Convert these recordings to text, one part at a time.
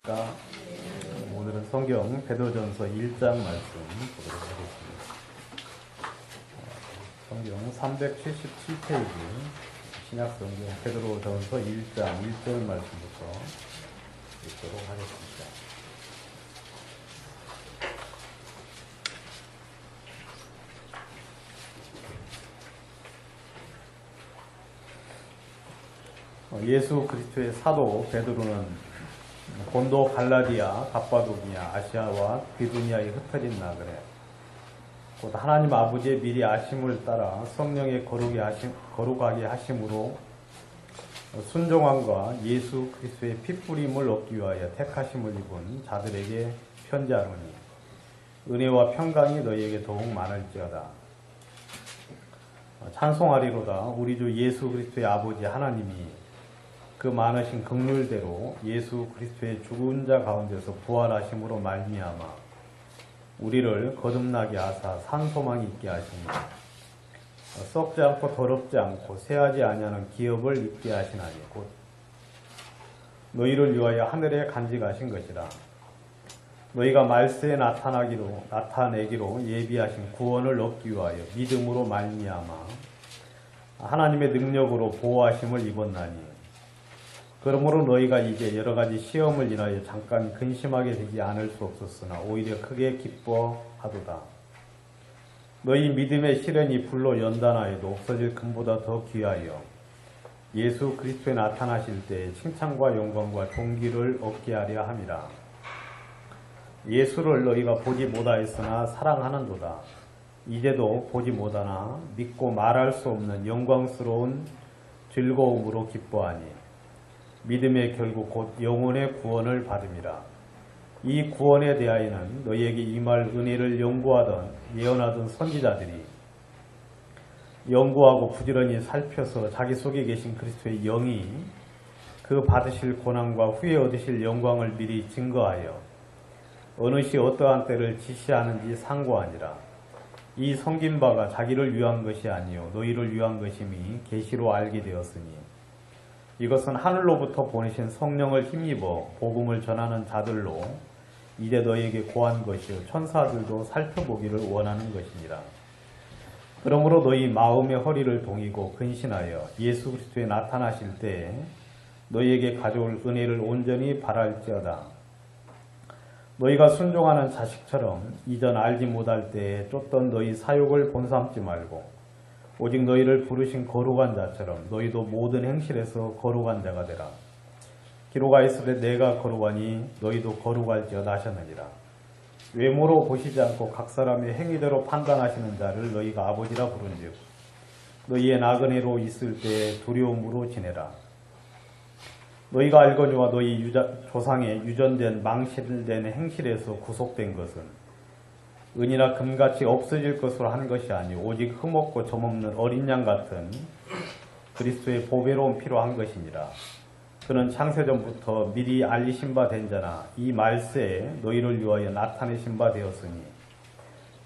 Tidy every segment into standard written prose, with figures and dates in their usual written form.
오늘은 성경 베드로전서 1장 말씀 보도록 하겠습니다. 성경 377페이지 신약성경 베드로전서 1장 1절 말씀부터 읽도록 하겠습니다. 예수 그리스도의 사도 베드로는 본도, 갈라디아, 갑바도기아, 아시아와 비두니아에 흩어진 나그네 곧 하나님 아버지의 미리 아심을 따라 성령의 거룩하게 하심으로 순종함과 예수 그리스도의 핏부림을 얻기 위하여 택하심을 입은 자들에게 편지하노니 은혜와 평강이 너희에게 더욱 많을지어다. 찬송하리로다. 우리 주 예수 그리스도의 아버지 하나님이 그 많으신 긍휼대로 예수 그리스도의 죽은 자 가운데서 부활하심으로 말미암아 우리를 거듭나게 하사 산 소망이 있게 하시니 썩지 않고 더럽지 않고 새하지 아니하는 기업을 입게 하시나니 곧 너희를 위하여 하늘에 간직하신 것이라. 너희가 말세에 나타내기로 예비하신 구원을 얻기 위하여 믿음으로 말미암아 하나님의 능력으로 보호하심을 입었나니 그러므로 너희가 이제 여러 가지 시험을 인하여 잠깐 근심하게 되지 않을 수 없었으나 오히려 크게 기뻐하도다. 너희 믿음의 시련이 불로 연단하여도 없어질 금보다 더 귀하여 예수 그리스도에 나타나실 때 칭찬과 영광과 존귀를 얻게 하려 함이라. 예수를 너희가 보지 못하였으나 사랑하는도다. 이제도 보지 못하나 믿고 말할 수 없는 영광스러운 즐거움으로 기뻐하니 믿음의 결국 곧 영혼의 구원을 받음이라. 이 구원에 대하여는 너희에게 임할 은혜를 연구하던 예언하던 선지자들이 연구하고 부지런히 살펴서 자기 속에 계신 그리스도의 영이 그 받으실 고난과 후에 얻으실 영광을 미리 증거하여 어느 시 어떠한 때를 지시하는지 상고하니라. 이 섬긴 바가 자기를 위한 것이 아니요 너희를 위한 것임이 계시로 알게 되었으니 이것은 하늘로부터 보내신 성령을 힘입어 복음을 전하는 자들로 이제 너희에게 고한 것이요 천사들도 살펴보기를 원하는 것이니라. 그러므로 너희 마음의 허리를 동이고 근신하여 예수 그리스도에 나타나실 때에 너희에게 가져올 은혜를 온전히 바랄지어다. 너희가 순종하는 자식처럼 이전 알지 못할 때에 쫓던 너희 사욕을 본삼지 말고 오직 너희를 부르신 거룩한 자처럼 너희도 모든 행실에서 거룩한 자가 되라. 기록하였으되 내가 거룩하니 너희도 거룩할지어다 하셨느니라. 외모로 보시지 않고 각 사람의 행위대로 판단하시는 자를 너희가 아버지라 부른즉 너희의 나그네로 있을 때 두려움으로 지내라. 너희가 알거니와 너희 조상의 유전된 망실된 행실에서 구속된 것은 은이나 금같이 없어질 것으로 한 것이 아니오 오직 흠없고 점없는 어린 양 같은 그리스도의 보배로운 피로 한 것이니라. 그는 창세전부터 미리 알리신 바 된 자나 이 말세에 너희를 위하여 나타내신 바 되었으니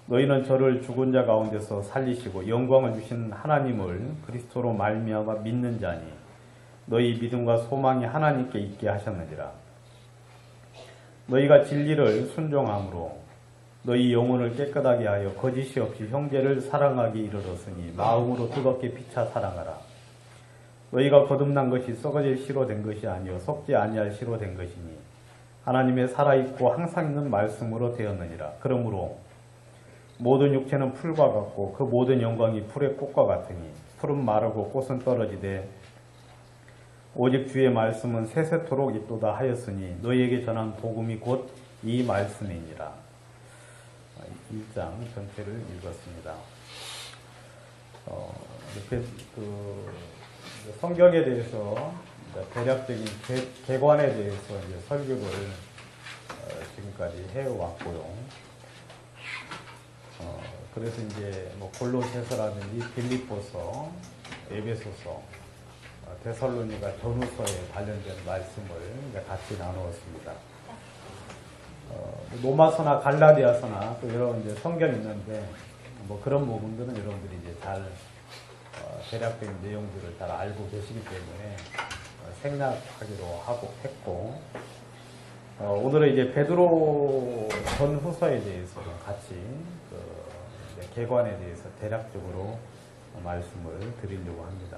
너희는 저를 죽은 자 가운데서 살리시고 영광을 주신 하나님을 그리스도로 말미암아 믿는 자니 너희 믿음과 소망이 하나님께 있게 하셨느니라. 너희가 진리를 순종함으로 너희 영혼을 깨끗하게 하여 거짓이 없이 형제를 사랑하기 이르렀으니 마음으로 뜨겁게 피차 사랑하라. 너희가 거듭난 것이 썩어질 씨로 된 것이 아니요 썩지 아니할 씨로 된 것이니 하나님의 살아있고 항상 있는 말씀으로 되었느니라. 그러므로 모든 육체는 풀과 같고 그 모든 영광이 풀의 꽃과 같으니 풀은 마르고 꽃은 떨어지되 오직 주의 말씀은 세세토록 있도다 하였으니 너희에게 전한 복음이 곧 이 말씀이니라. 1장 전체를 읽었습니다. 이렇게 성경에 대해서 대략적인 개관에 대해서 설교를 지금까지 해왔고요. 그래서 이제 골로새서라든지 빌립보서, 에베소서, 데살로니가 전후서에 관련된 말씀을 같이 나누었습니다. 로마서나 갈라디아서나 또 여러 이제 성경이 있는데 그런 부분들은 여러분들이 이제 잘 대략적인 내용들을 잘 알고 계시기 때문에 생략하기로 했고 오늘은 이제 베드로 전후서에 대해서 같이 이제 개관에 대해서 대략적으로 말씀을 드리려고 합니다.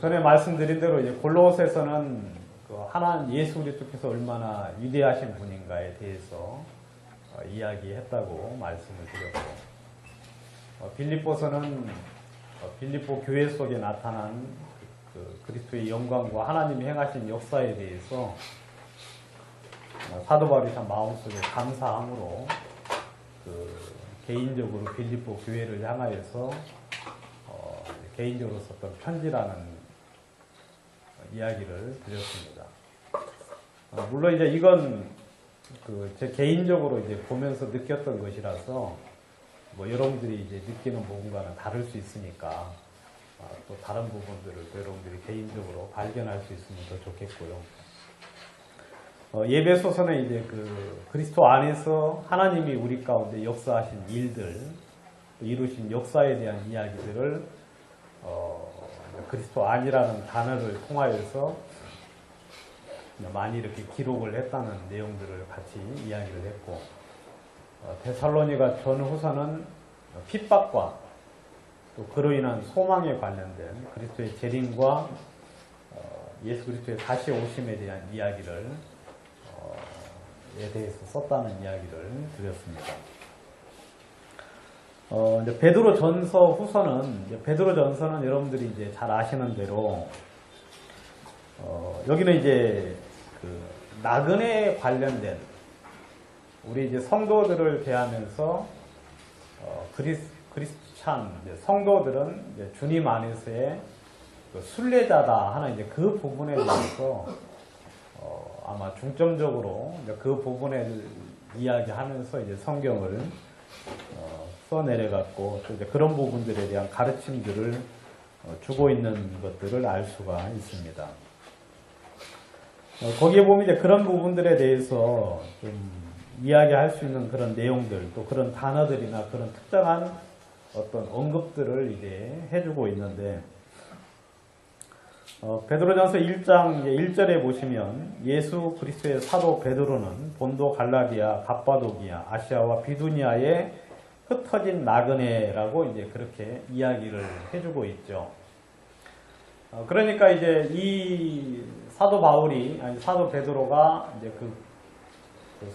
전에 말씀드린 대로 이제 골로새서는 하나님 예수 그리스도께서 얼마나 위대하신 분인가에 대해서 이야기했다고 말씀을 드렸고, 빌립보서는 빌립보 교회 속에 나타난 그리스도의 영광과 하나님이 행하신 역사에 대해서 사도 바울이 참 마음속에 감사함으로 개인적으로 빌립보 교회를 향하여서 개인적으로 썼던 편지라는 이야기를 드렸습니다. 물론 이제 이건 제 개인적으로 이제 보면서 느꼈던 것이라서 여러분들이 이제 느끼는 부분과는 다를 수 있으니까 또 다른 부분들을 또 여러분들이 개인적으로 발견할 수 있으면 더 좋겠고요. 예배소서는 이제 그리스도 안에서 하나님이 우리 가운데 역사하신 일들, 이루신 역사에 대한 이야기들을 그리스도 안이라는 단어를 통하여서 많이 이렇게 기록을 했다는 내용들을 같이 이야기를 했고, 데살로니가 전후서는 핍박과 또 그로 인한 소망에 관련된 그리스도의 재림과 예수 그리스도의 다시 오심에 대한 이야기를 에 대해서 썼다는 이야기를 드렸습니다. 이제 베드로 전서 후서는, 베드로 전서는 여러분들이 이제 잘 아시는 대로 여기는 이제 나그네에 관련된, 우리 이제 성도들을 대하면서 크리스찬 성도들은 이제 주님 안에서의 순례자다 하는 이제 그 부분에 대해서 아마 중점적으로 그 부분을 이야기하면서 이제 성경을 써내려갔고, 또 이제 그런 부분들에 대한 가르침들을 주고 있는 것들을 알 수가 있습니다. 거기에 보면 이제 그런 부분들에 대해서 좀 이야기할 수 있는 그런 내용들, 또 그런 단어들이나 그런 특정한 어떤 언급들을 이제 해주고 있는데, 베드로전서 1장 1절에 보시면 예수 그리스도의 사도 베드로는 본도 갈라디아, 갑바도기아, 아시아와 비두니아에 흩어진 나그네라고 이제 그렇게 이야기를 해주고 있죠. 그러니까 이제 이 사도 바울이, 아니 사도 베드로가 이제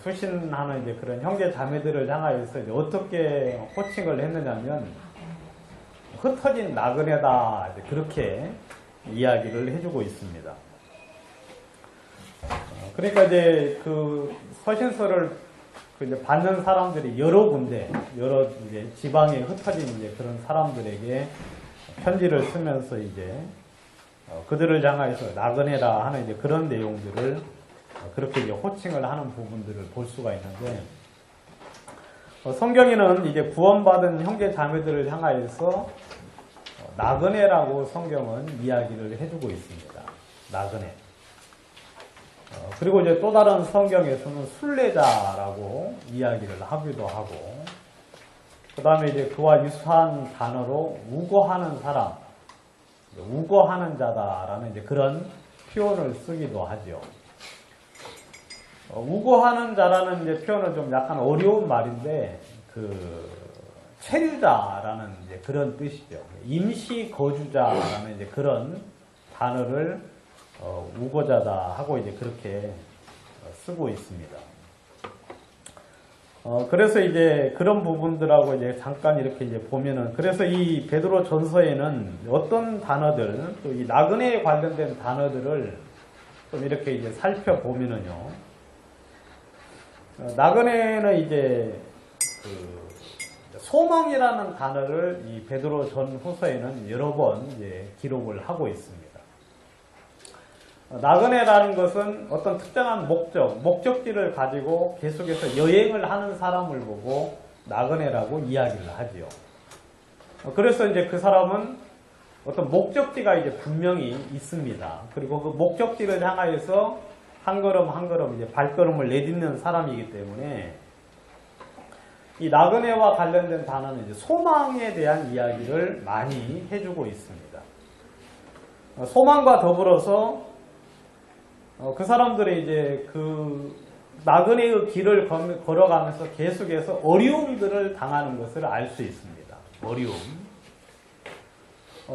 수신하는 이제 그런 형제 자매들을 향하여서 이제 어떻게 호칭을 했느냐면 흩어진 나그네다, 이제 그렇게 이야기를 해주고 있습니다. 그러니까 이제 서신서를 이제 받는 사람들이 여러 군데, 여러 이제 지방에 흩어진 이제 그런 사람들에게 편지를 쓰면서 이제 그들을 향하여서 나그네라 하는 이제 그런 내용들을 그렇게 이제 호칭을 하는 부분들을 볼 수가 있는데, 성경에는 이제 구원받은 형제 자매들을 향하여서 나그네라고 성경은 이야기를 해주고 있습니다. 나그네. 그리고 이제 또 다른 성경에서는 순례자라고 이야기를 하기도 하고, 그 다음에 이제 그와 유사한 단어로 우거하는 사람, 우거하는 자다라는 이제 그런 표현을 쓰기도 하죠. 우거하는 자라는 이제 표현은 좀 약간 어려운 말인데, 체류자라는 이제 그런 뜻이죠. 임시 거주자라는 이제 그런 단어를 우거자다 하고 이제 그렇게 쓰고 있습니다. 그래서 이제 그런 부분들하고 이제 잠깐 이렇게 이제 보면은, 그래서 이 베드로 전서에는 어떤 단어들, 또 이 나그네에 관련된 단어들을 좀 이렇게 이제 살펴보면은요, 나그네는 이제 소망이라는 단어를 이 베드로 전후서에는 여러 번 이제 기록을 하고 있습니다. 나그네라는 것은 어떤 특정한 목적지를 가지고 계속해서 여행을 하는 사람을 보고 나그네라고 이야기를 하지요. 그래서 이제 그 사람은 어떤 목적지가 이제 분명히 있습니다. 그리고 그 목적지를 향하여서 한 걸음 한 걸음 이제 발걸음을 내딛는 사람이기 때문에 이 나그네와 관련된 단어는 이제 소망에 대한 이야기를 많이 해주고 있습니다. 소망과 더불어서 그 사람들이 이제 그 나그네의 길을 걸어가면서 계속해서 어려움들을 당하는 것을 알 수 있습니다. 어려움.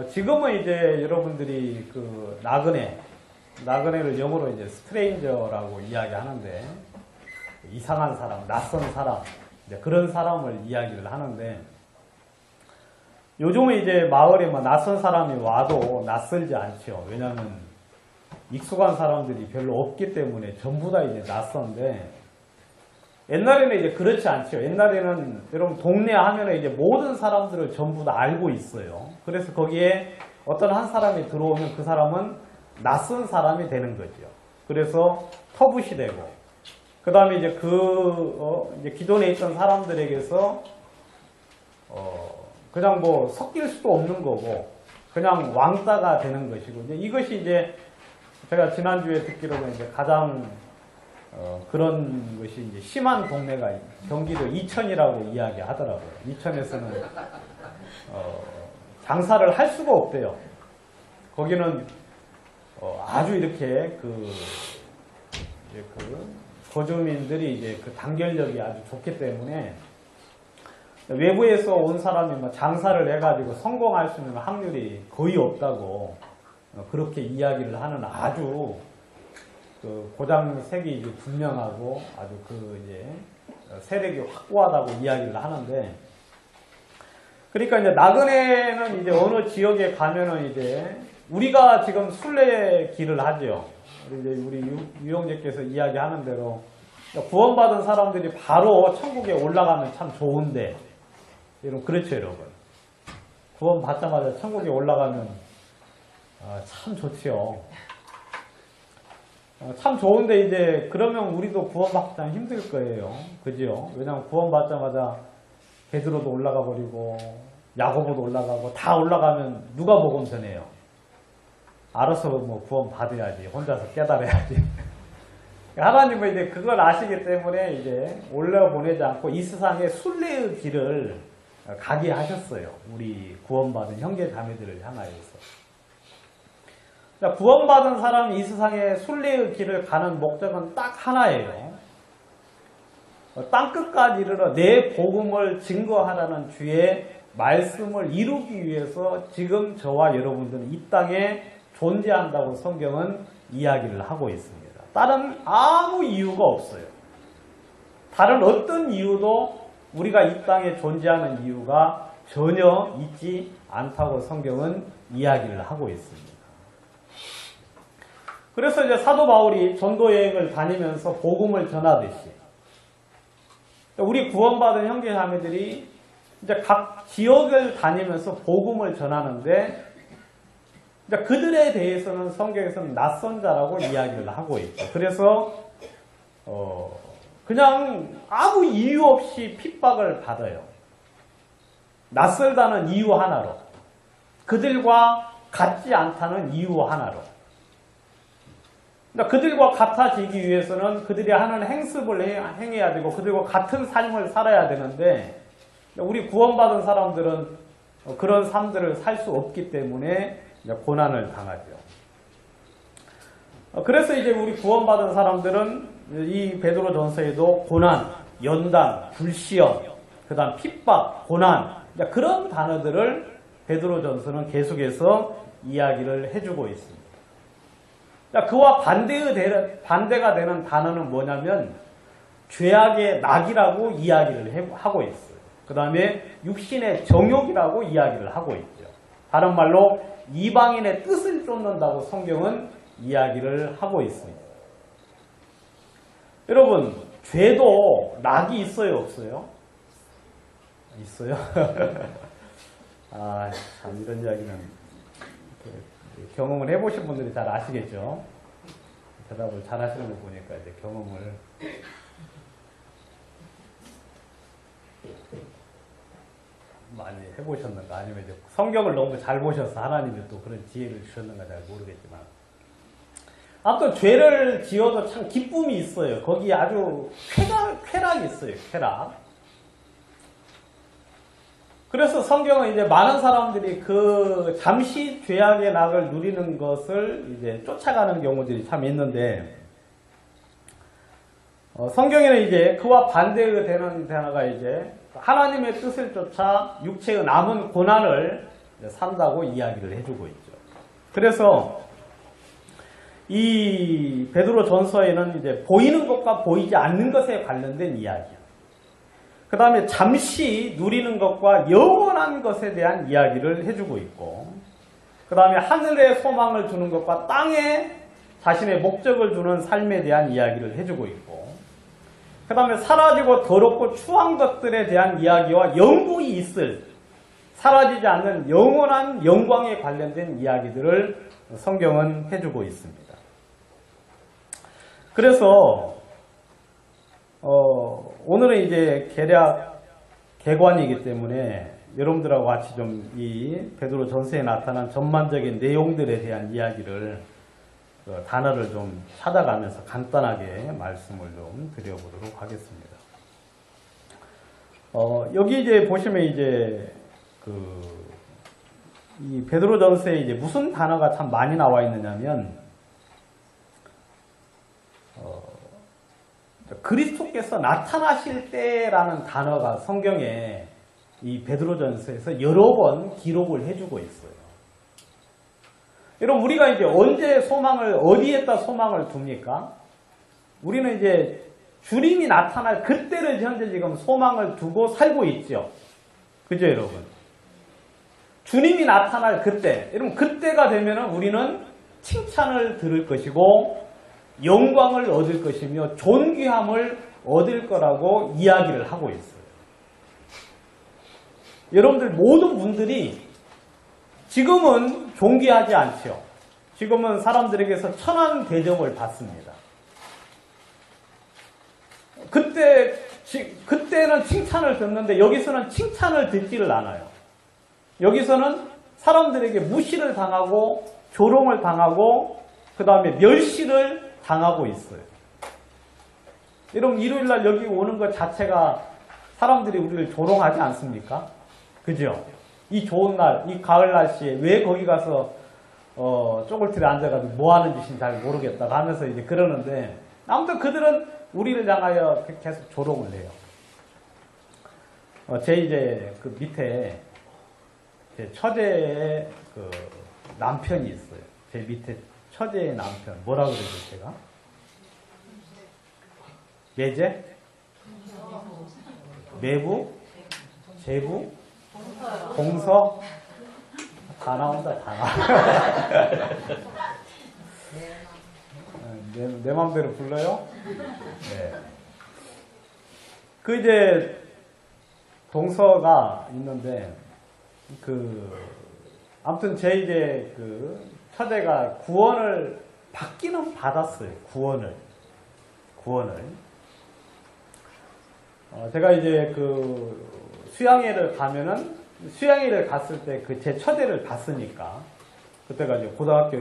지금은 이제 여러분들이 그 나그네를 영어로 이제 스트레인저라고 이야기하는데, 이상한 사람, 낯선 사람, 이제 그런 사람을 이야기를 하는데, 요즘은 이제 마을에 뭐 낯선 사람이 와도 낯설지 않죠. 왜냐하면 익숙한 사람들이 별로 없기 때문에 전부 다 이제 낯선데, 옛날에는 이제 그렇지 않죠. 옛날에는 여러분 동네 하면은 이제 모든 사람들을 전부 다 알고 있어요. 그래서 거기에 어떤 한 사람이 들어오면 그 사람은 낯선 사람이 되는 거죠. 그래서 터부시 되고, 그 다음에 이제 이제 기존에 있던 사람들에게서 그냥 뭐 섞일 수도 없는 거고, 그냥 왕따가 되는 것이고, 이제 이것이 이제 제가 지난주에 듣기로는 이제 가장 그런 것이 이제 심한 동네가 경기도 이천이라고 이야기하더라고요. 이천에서는 장사를 할 수가 없대요. 거기는 아주 이렇게 거주민들이 이제 그 단결력이 아주 좋기 때문에 외부에서 온 사람이 뭐 장사를 해가지고 성공할 수 있는 확률이 거의 없다고 그렇게 이야기를 하는 아주 그 고장색이 이제 분명하고 아주 이제 세력이 확고하다고 이야기를 하는데, 그러니까 이제 나그네는 이제 어느 지역에 가면은 이제 우리가 지금 순례길을 하죠. 우리 유영재께서 이야기하는 대로 구원받은 사람들이 바로 천국에 올라가면 참 좋은데, 여러분 그렇죠, 여러분. 구원받자마자 천국에 올라가면 참 좋지요. 참 좋은데 이제 그러면 우리도 구원받기 참 힘들 거예요. 그죠? 왜냐하면 구원받자마자 베드로도 올라가 버리고 야고보도 올라가고 다 올라가면 누가 복음 전해요? 알아서 뭐 구원받아야지. 혼자서 깨달아야지. 하나님은 이제 그걸 아시기 때문에 이제 올려보내지 않고 이 세상에 순례의 길을 가게 하셨어요. 우리 구원받은 형제 자매들을 향하여서. 구원받은 사람이 이 세상에 순례의 길을 가는 목적은 딱 하나예요. 땅끝까지 이르러 내 복음을 증거하라는 주의 말씀을 이루기 위해서 지금 저와 여러분들은 이 땅에 존재한다고 성경은 이야기를 하고 있습니다. 다른 아무 이유가 없어요. 다른 어떤 이유도 우리가 이 땅에 존재하는 이유가 전혀 있지 않다고 성경은 이야기를 하고 있습니다. 그래서 이제 사도 바울이 전도 여행을 다니면서 복음을 전하듯이 우리 구원받은 형제 자매들이 이제 각 지역을 다니면서 복음을 전하는데, 이제 그들에 대해서는 성경에서는 낯선 자라고 이야기를 하고 있죠. 그래서 그냥 아무 이유 없이 핍박을 받아요. 낯설다는 이유 하나로, 그들과 같지 않다는 이유 하나로. 그들과 같아지기 위해서는 그들이 하는 행습을 행해야 되고 그들과 같은 삶을 살아야 되는데, 우리 구원받은 사람들은 그런 삶들을 살 수 없기 때문에 고난을 당하죠. 그래서 이제 우리 구원받은 사람들은 이 베드로전서에도 고난, 연단, 불시험, 그 다음 핍박, 고난, 그런 단어들을 베드로전서는 계속해서 이야기를 해주고 있습니다. 그와 반대가 되는 단어는 뭐냐면 죄악의 낙이라고 이야기를 하고 있어요. 그 다음에 육신의 정욕이라고 이야기를 하고 있죠. 다른 말로 이방인의 뜻을 쫓는다고 성경은 이야기를 하고 있습니다. 여러분, 죄도 낙이 있어요, 없어요? 있어요? 참 이런 이야기는 경험을 해보신 분들이 잘 아시겠죠? 대답을 잘 하시는 거 보니까 이제 경험을 많이 해보셨는가, 아니면 이제 성경을 너무 잘 보셔서 하나님이 또 그런 지혜를 주셨는가 잘 모르겠지만, 아무튼 죄를 지어도 참 기쁨이 있어요. 거기 아주 쾌락이 있어요. 쾌락. 그래서 성경은 이제 많은 사람들이 그 잠시 죄악의 낙을 누리는 것을 이제 쫓아가는 경우들이 참 있는데, 성경에는 이제 그와 반대되는 단어가 이제 하나님의 뜻을 쫓아 육체의 남은 고난을 산다고 이야기를 해주고 있죠. 그래서 이 베드로 전서에는 이제 보이는 것과 보이지 않는 것에 관련된 이야기, 그 다음에 잠시 누리는 것과 영원한 것에 대한 이야기를 해주고 있고, 그 다음에 하늘에 소망을 주는 것과 땅에 자신의 목적을 주는 삶에 대한 이야기를 해주고 있고, 그 다음에 사라지고 더럽고 추한 것들에 대한 이야기와 영구히 있을 사라지지 않는 영원한 영광에 관련된 이야기들을 성경은 해주고 있습니다. 그래서 오늘은 이제 개관이기 때문에 여러분들하고 같이 좀 이 베드로 전서에 나타난 전반적인 내용들에 대한 이야기를 단어를 좀 찾아가면서 간단하게 말씀을 좀 드려보도록 하겠습니다. 여기 이제 보시면 이제 이 베드로 전서에 이제 무슨 단어가 참 많이 나와 있느냐면, 그리스도께서 나타나실 때라는 단어가 성경에 이 베드로 전서에서 여러 번 기록을 해주고 있어요. 여러분, 우리가 이제 언제 소망을, 어디에다 소망을 둡니까? 우리는 이제 주님이 나타날 그때를 현재 지금 소망을 두고 살고 있죠. 그죠, 여러분? 주님이 나타날 그때, 여러분, 그때가 되면은 우리는 칭찬을 들을 것이고, 영광을 얻을 것이며, 존귀함을 얻을 거라고 이야기를 하고 있어요. 여러분들 모든 분들이 지금은 존귀하지 않죠. 지금은 사람들에게서 천한 대접을 받습니다. 그때는 칭찬을 듣는데 여기서는 칭찬을 듣지를 않아요. 여기서는 사람들에게 무시를 당하고 조롱을 당하고 그 다음에 멸시를 당하고 있어요. 여러분, 일요일날 여기 오는 것 자체가 사람들이 우리를 조롱하지 않습니까? 그죠? 이 좋은 날, 이 가을 날씨에 왜 거기 가서 쪼글틀에 앉아가지고 뭐 하는 짓인지 잘 모르겠다 하면서 이제 그러는데, 아무튼 그들은 우리를 향하여 계속 조롱을 해요. 제 이제 그 밑에 제 처제의 그 남편이 있어요. 제 밑에 처제의 남편. 뭐라고 그러죠, 제가? 매제? 매부? 제부? 공서? 다 나온다, 다 나와. 내 맘대로 불러요? 네. 그 이제 동서가 있는데, 아무튼 제 이제 처제가 구원을 받기는 받았어요. 구원을. 제가 이제 수양회를 가면은, 수양회를 갔을 때 제 처제를 봤으니까, 그때가 이제 고등학교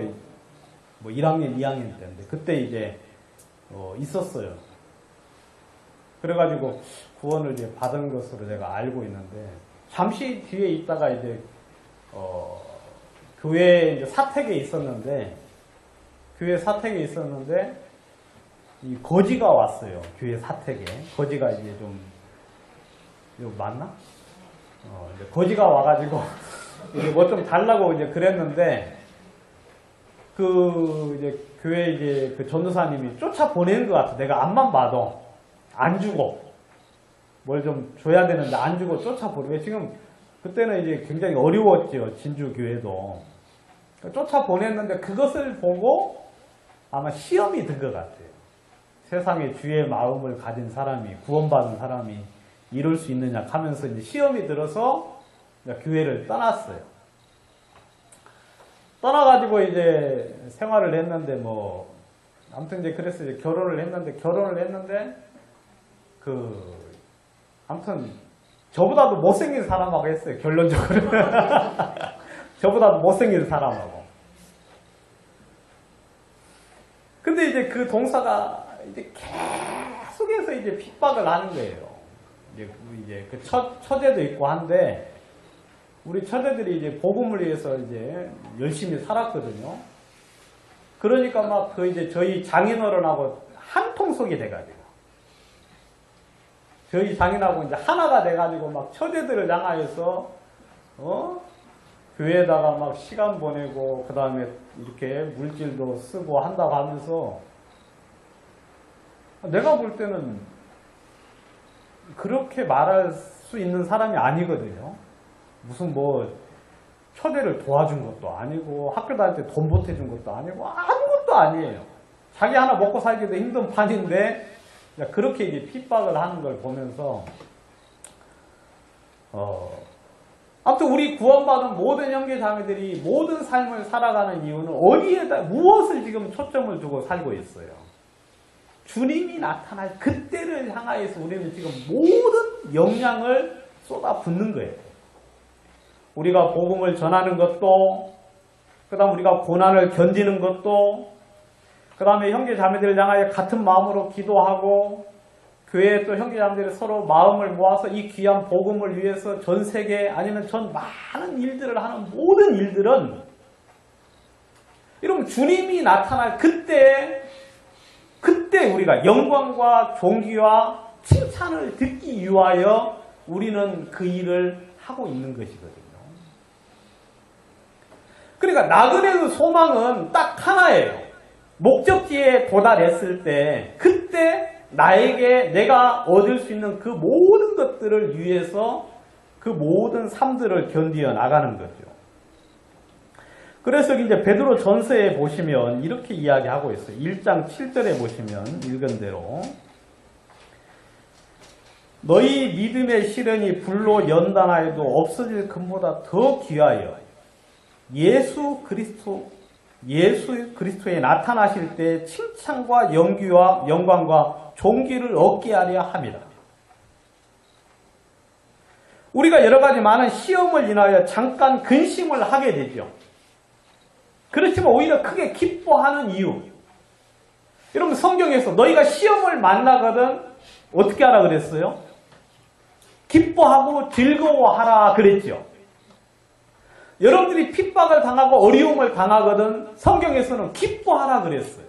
뭐 1학년, 2학년 때인데, 그때 이제, 있었어요. 그래가지고 구원을 이제 받은 것으로 제가 알고 있는데, 잠시 뒤에 있다가 이제, 교회에 이제 사택에 있었는데, 이 거지가 왔어요. 교회 사택에. 거지가 이제 좀, 이거 맞나? 이제 거지가 와가지고, 이제 뭐 좀 달라고 이제 그랬는데, 이제 교회 이제 전도사님이 쫓아 보내는 것 같아. 내가 앞만 봐도 안 주고 뭘 좀 줘야 되는데 안 주고 쫓아 보내. 지금 그때는 이제 굉장히 어려웠죠. 진주 교회도. 쫓아 보냈는데 그것을 보고 아마 시험이 든 것 같아요. 세상에 주의 마음을 가진 사람이, 구원받은 사람이 이룰 수 있느냐 하면서 이제 시험이 들어서 교회를 떠났어요. 떠나가지고 이제 생활을 했는데 아무튼 이제 그래서 이제 결혼을 했는데 아무튼 저보다도 못생긴 사람하고 했어요. 결론적으로. 저보다도 못생긴 사람하고. 근데 이제 그 동사가 이제 계속해서 이제 핍박을 하는 거예요. 이제 처제도 있고 한데, 우리 처제들이 이제 복음을 위해서 이제 열심히 살았거든요. 그러니까 막 그 이제 저희 장인어른하고 한 통속이 돼가지고, 저희 장인하고 이제 하나가 돼가지고 막 처제들을 향하여서, 교회에다가 막 시간 보내고, 그 다음에 이렇게 물질도 쓰고 한다고 하면서, 내가 볼 때는 그렇게 말할 수 있는 사람이 아니거든요. 무슨 뭐 처제를 도와준 것도 아니고 학교 다닐 때 돈 보태준 것도 아니고 아무것도 아니에요. 자기 하나 먹고 살기도 힘든 판인데 그렇게 이제 핍박을 하는 걸 보면서 아무튼 우리 구원받은 모든 형제 자매들이 모든 삶을 살아가는 이유는 어디에다 무엇을 지금 초점을 두고 살고 있어요. 주님이 나타날 그때를 향하여서 우리는 지금 모든 역량을 쏟아붓는 거예요. 우리가 복음을 전하는 것도, 그 다음 우리가 고난을 견디는 것도, 그 다음에 형제 자매들을 향하여 같은 마음으로 기도하고, 교회에 또 형제 자매들이 서로 마음을 모아서 이 귀한 복음을 위해서 전 세계 아니면 전 많은 일들을 하는 모든 일들은, 여러분 주님이 나타날 그때 우리가 영광과 존귀와 칭찬을 듣기 위하여 우리는 그 일을 하고 있는 것이거든요. 그러니까 나그네의 소망은 딱 하나예요. 목적지에 도달했을 때 그때 나에게 내가 얻을 수 있는 그 모든 것들을 위해서 그 모든 삶들을 견디어 나가는 거죠. 그래서 이제 베드로 전서에 보시면 이렇게 이야기하고 있어요. 1장 7절에 보시면 읽은 대로 너희 믿음의 시련이 불로 연단하여도 없어질 금보다 더 귀하여 예수 그리스도에 나타나실 때 칭찬과 영광과 존귀를 얻게 하려 합니다. 우리가 여러 가지 많은 시험을 인하여 잠깐 근심을 하게 되죠. 그렇지만 오히려 크게 기뻐하는 이유. 여러분 성경에서 너희가 시험을 만나거든 어떻게 하라 그랬어요? 기뻐하고 즐거워하라 그랬죠. 여러분들이 핍박을 당하고 어려움을 당하거든 성경에서는 기뻐하라 그랬어요.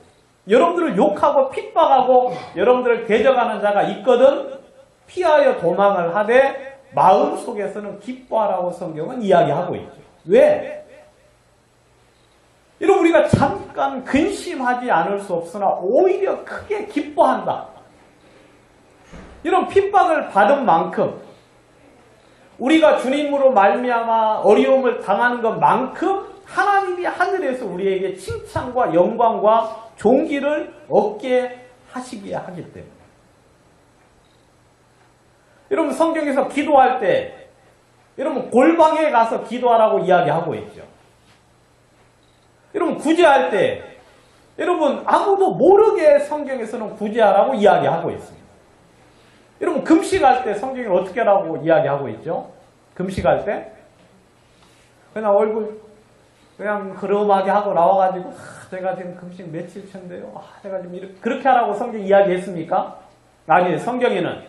여러분들을 욕하고 핍박하고 여러분들을 대적하는 자가 있거든 피하여 도망을 하되 마음속에서는 기뻐하라고 성경은 이야기하고 있죠. 왜? 여러분 우리가 잠깐 근심하지 않을 수 없으나 오히려 크게 기뻐한다. 이런 핍박을 받은 만큼 우리가 주님으로 말미암아 어려움을 당하는 것만큼 하나님이 하늘에서 우리에게 칭찬과 영광과 존귀를 얻게 하시기에 하기 때문에 여러분 성경에서 기도할 때 여러분 골방에 가서 기도하라고 이야기하고 있죠. 여러분 구제할 때 여러분 아무도 모르게 성경에서는 구제하라고 이야기하고 있습니다. 여러분 금식할 때 성경이 어떻게 하라고 이야기하고 있죠? 금식할 때 그냥 얼굴 그냥 그름하게 하고 나와가지고 제가 지금 금식 며칠 차인데요. 제가 지금 이렇게 그렇게 하라고 성경 이야기했습니까? 아니에요. 성경에는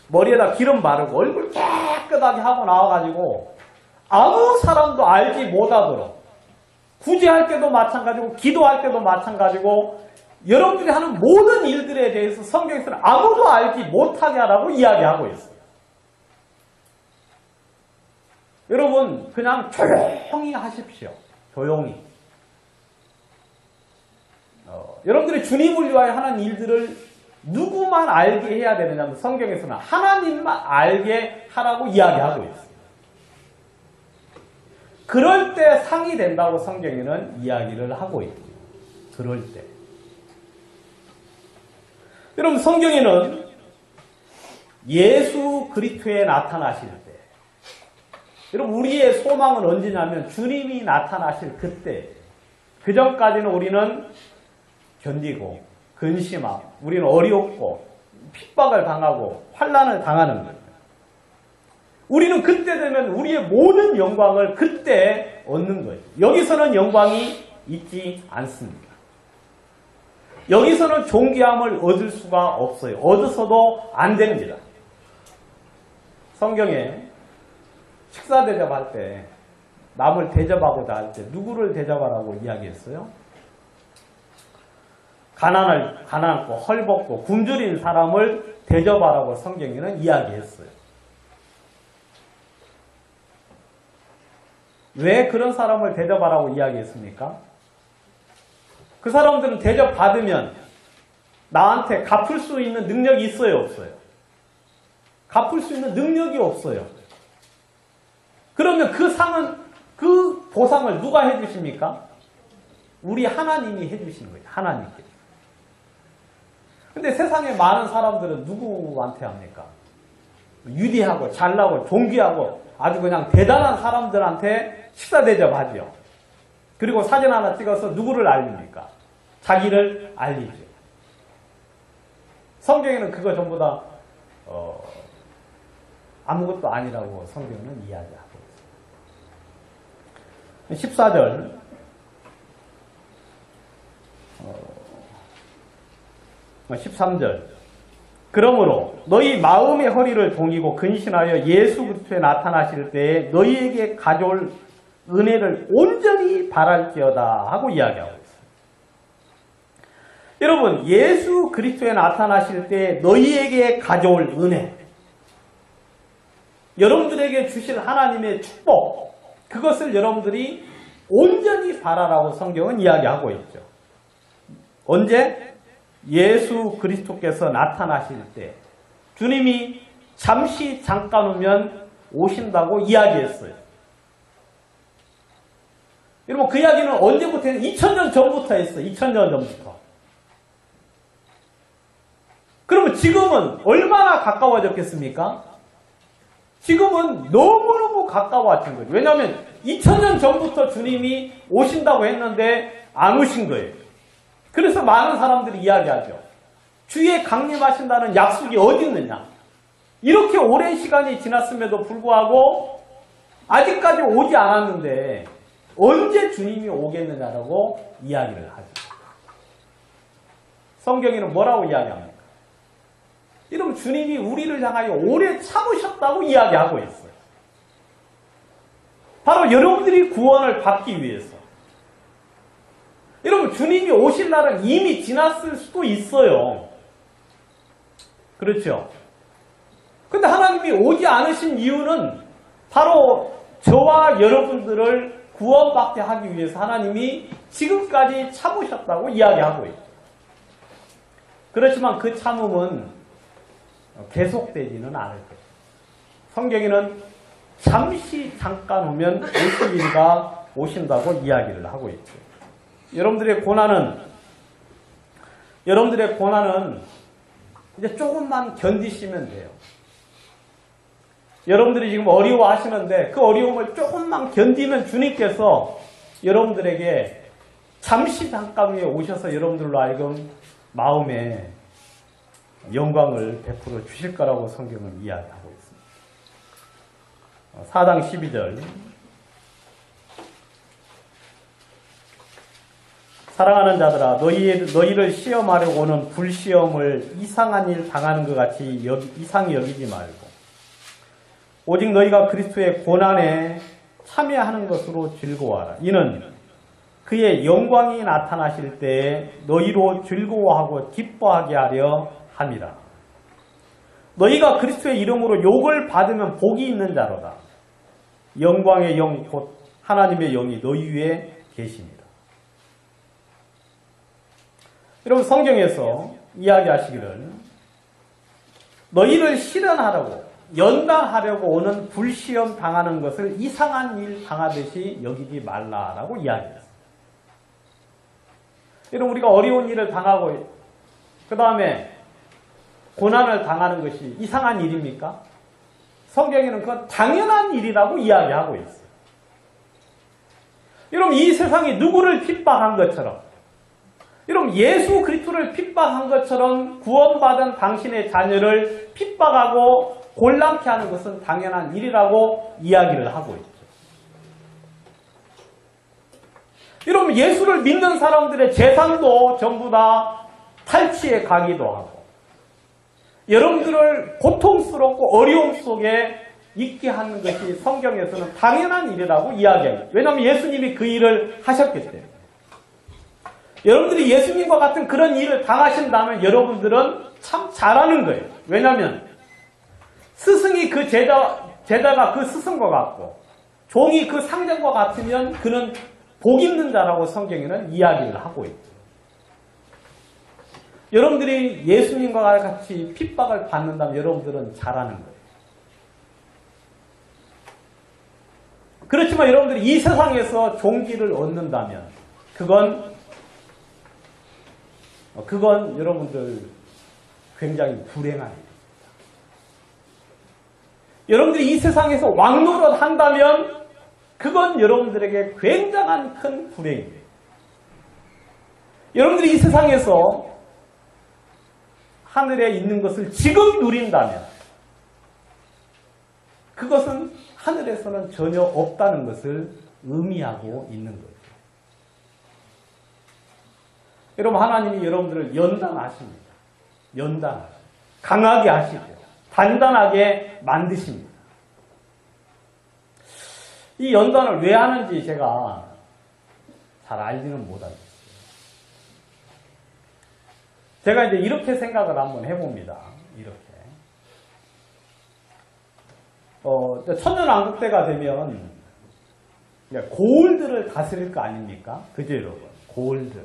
머리에다 기름 바르고 얼굴 깨끗하게 하고 나와가지고 아무 사람도 알지 못하도록 구제할 때도 마찬가지고 기도할 때도 마찬가지고 여러분들이 하는 모든 일들에 대해서 성경에서는 아무도 알지 못하게 하라고 이야기하고 있어요. 여러분 그냥 조용히 하십시오. 조용히. 여러분들이 주님을 위하여 하는 일들을 누구만 알게 해야 되느냐면 성경에서는 하나님만 알게 하라고 이야기하고 있어요. 그럴 때 상이 된다고 성경에는 이야기를 하고 있죠. 그럴 때. 여러분 성경에는 예수 그리스도에 나타나실 때 여러분 우리의 소망은 언제냐면 주님이 나타나실 그때 그 전까지는 우리는 견디고 근심하고 우리는 어렵고 핍박을 당하고 환난을 당하는 거예요. 우리는 그때 되면 우리의 모든 영광을 그때 얻는 거예요. 여기서는 영광이 있지 않습니다. 여기서는 존귀함을 얻을 수가 없어요. 얻어서도 안 됩니다. 성경에 식사 대접할 때, 남을 대접하고자 할 때 누구를 대접하라고 이야기했어요? 가난하고 헐벗고 굶주린 사람을 대접하라고 성경에는 이야기했어요. 왜 그런 사람을 대접하라고 이야기했습니까? 그 사람들은 대접받으면 나한테 갚을 수 있는 능력이 있어요, 없어요? 갚을 수 있는 능력이 없어요. 그러면 그 보상을 누가 해주십니까? 우리 하나님이 해주시는 거예요. 하나님께. 근데 세상에 많은 사람들은 누구한테 합니까? 유리하고 잘나고 존귀하고 아주 그냥 대단한 사람들한테 식사 대접하죠. 그리고 사진 하나 찍어서 누구를 알립니까? 자기를 알리죠. 성경에는 그거 전부 다 아무것도 아니라고 성경은 이야기하고 있습니다. 14절 13절 그러므로 너희 마음의 허리를 동이고 근신하여 예수 그리스도에 나타나실 때에 너희에게 가져올 은혜를 온전히 바랄지어다 하고 이야기하고 있습니다. 여러분, 예수 그리스도에 나타나실 때 너희에게 가져올 은혜, 여러분들에게 주실 하나님의 축복, 그것을 여러분들이 온전히 바라라고 성경은 이야기하고 있죠. 언제? 예수 그리스도께서 나타나실 때 주님이 잠시 잠깐 오면 오신다고 이야기했어요. 여러분, 그 이야기는 언제부터 했어요? 2000년 전부터 했어요. 2000년 전부터. 그러면 지금은 얼마나 가까워졌겠습니까? 지금은 너무너무 가까워진 거예요. 왜냐하면 2000년 전부터 주님이 오신다고 했는데 안 오신 거예요. 그래서 많은 사람들이 이야기하죠. 주에 강림하신다는 약속이 어디 있느냐. 이렇게 오랜 시간이 지났음에도 불구하고 아직까지 오지 않았는데 언제 주님이 오겠느냐라고 이야기를 하죠. 성경에는 뭐라고 이야기합니까? 이러면 주님이 우리를 향하여 오래 참으셨다고 이야기하고 있어요. 바로 여러분들이 구원을 받기 위해서. 여러분, 주님이 오실 날은 이미 지났을 수도 있어요. 그렇죠? 근데 하나님이 오지 않으신 이유는 바로 저와 여러분들을 구원받게 하기 위해서 하나님이 지금까지 참으셨다고 이야기하고 있죠. 그렇지만 그 참음은 계속되지는 않을 거예요. 성경에는 잠시 잠깐 오면 오실 이가 오신다고 이야기를 하고 있죠. 여러분들의 고난은 이제 조금만 견디시면 돼요. 여러분들이 지금 어려워하시는데 그 어려움을 조금만 견디면 주님께서 여러분들에게 잠시 잠깐 후에 오셔서 여러분들로 하여금 마음에 영광을 베풀어 주실 거라고 성경은 이야기하고 있습니다. 4장 12절 사랑하는 자들아 너희를 시험하려고 오는 불시험을 이상한 일 당하는 것 같이 이상히 여기지 말고 오직 너희가 그리스도의 고난에 참여하는 것으로 즐거워하라. 이는 그의 영광이 나타나실 때에 너희로 즐거워하고 기뻐하게 하려 함이라. 너희가 그리스도의 이름으로 욕을 받으면 복이 있는 자로다. 영광의 영 곧 하나님의 영이 너희 위에 계십니다. 여러분, 성경에서 이야기하시기를 너희를 실현하려고 연단하려고 오는 불시험 당하는 것을 이상한 일 당하듯이 여기지 말라라고 이야기했어요. 여러분, 우리가 어려운 일을 당하고 그 다음에 고난을 당하는 것이 이상한 일입니까? 성경에는 그건 당연한 일이라고 이야기하고 있어요. 여러분, 이 세상이 누구를 핍박한 것처럼, 여러분, 예수 그리스도를 핍박한 것처럼 구원받은 당신의 자녀를 핍박하고 곤란케 하는 것은 당연한 일이라고 이야기를 하고 있죠. 여러분, 예수를 믿는 사람들의 재산도 전부 다 탈취해 가기도 하고, 여러분들을 고통스럽고 어려움 속에 있게 하는 것이 성경에서는 당연한 일이라고 이야기해요. 왜냐하면 예수님이 그 일을 하셨기 때문에. 여러분들이 예수님과 같은 그런 일을 당하신다면 여러분들은 참 잘하는 거예요. 왜냐하면 스승이 그 제자가 그 스승과 같고 종이 그 상전과 같으면 그는 복 있는 자라고 성경에는 이야기를 하고 있죠. 여러분들이 예수님과 같이 핍박을 받는다면 여러분들은 잘하는 거예요. 그렇지만 여러분들이 이 세상에서 종기를 얻는다면 그건 여러분들 굉장히 불행한 일입니다. 여러분들이 이 세상에서 왕노릇 한다면 그건 여러분들에게 굉장한 큰 불행입니다. 여러분들이 이 세상에서 하늘에 있는 것을 지금 누린다면 그것은 하늘에서는 전혀 없다는 것을 의미하고 있는 거죠. 여러분, 하나님이 여러분들을 연단하십니다. 강하게 하시죠. 단단하게 만드십니다. 이 연단을 왜 하는지 제가 잘 알지는 못합니다. 제가 이제 이렇게 생각을 한번 해봅니다. 이렇게. 천년왕국 때가 되면 고을들을 다스릴 거 아닙니까? 그죠, 여러분? 고을들.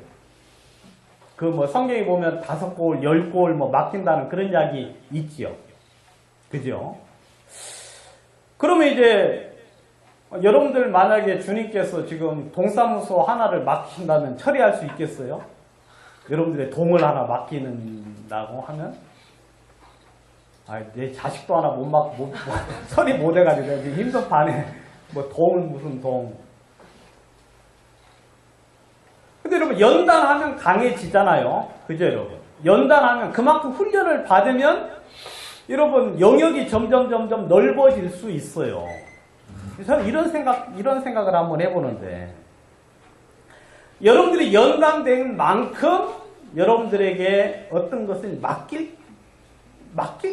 성경에 보면 5고을, 10고을 맡긴다는 그런 이야기 있지요. 그죠? 그러면 이제 여러분들 만약에 주님께서 지금 동사무소 하나를 맡기신다면 처리할 수 있겠어요? 여러분들의 동을 하나 맡기는다고 하면 내 자식도 하나 처리 못 해가지고 지금 힘든 판에 동은 무슨 동. 근데 여러분 연단하면 강해지잖아요. 그죠 여러분? 연단하면 그만큼 훈련을 받으면 여러분 영역이 점점 넓어질 수 있어요. 저는 이런 생각을 한번 해보는데 여러분들이 연단된 만큼 여러분들에게 어떤 것을 맡길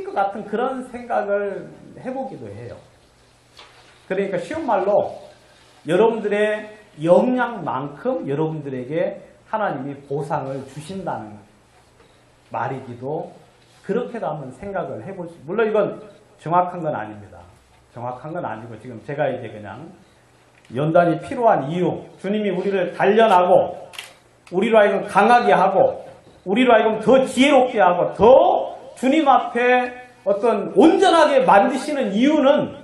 것 같은 그런 생각을 해보기도 해요. 그러니까 쉬운 말로 여러분들의 역량만큼 여러분들에게 하나님이 보상을 주신다는 말이기도 그렇게도 한번 생각을 해보시. 물론 이건 정확한 건 아닙니다. 정확한 건 아니고 지금 제가 이제 그냥 연단이 필요한 이유, 주님이 우리를 단련하고 우리로 하여금 강하게 하고 우리로 하여금 더 지혜롭게 하고 더 주님 앞에 어떤 온전하게 만드시는 이유는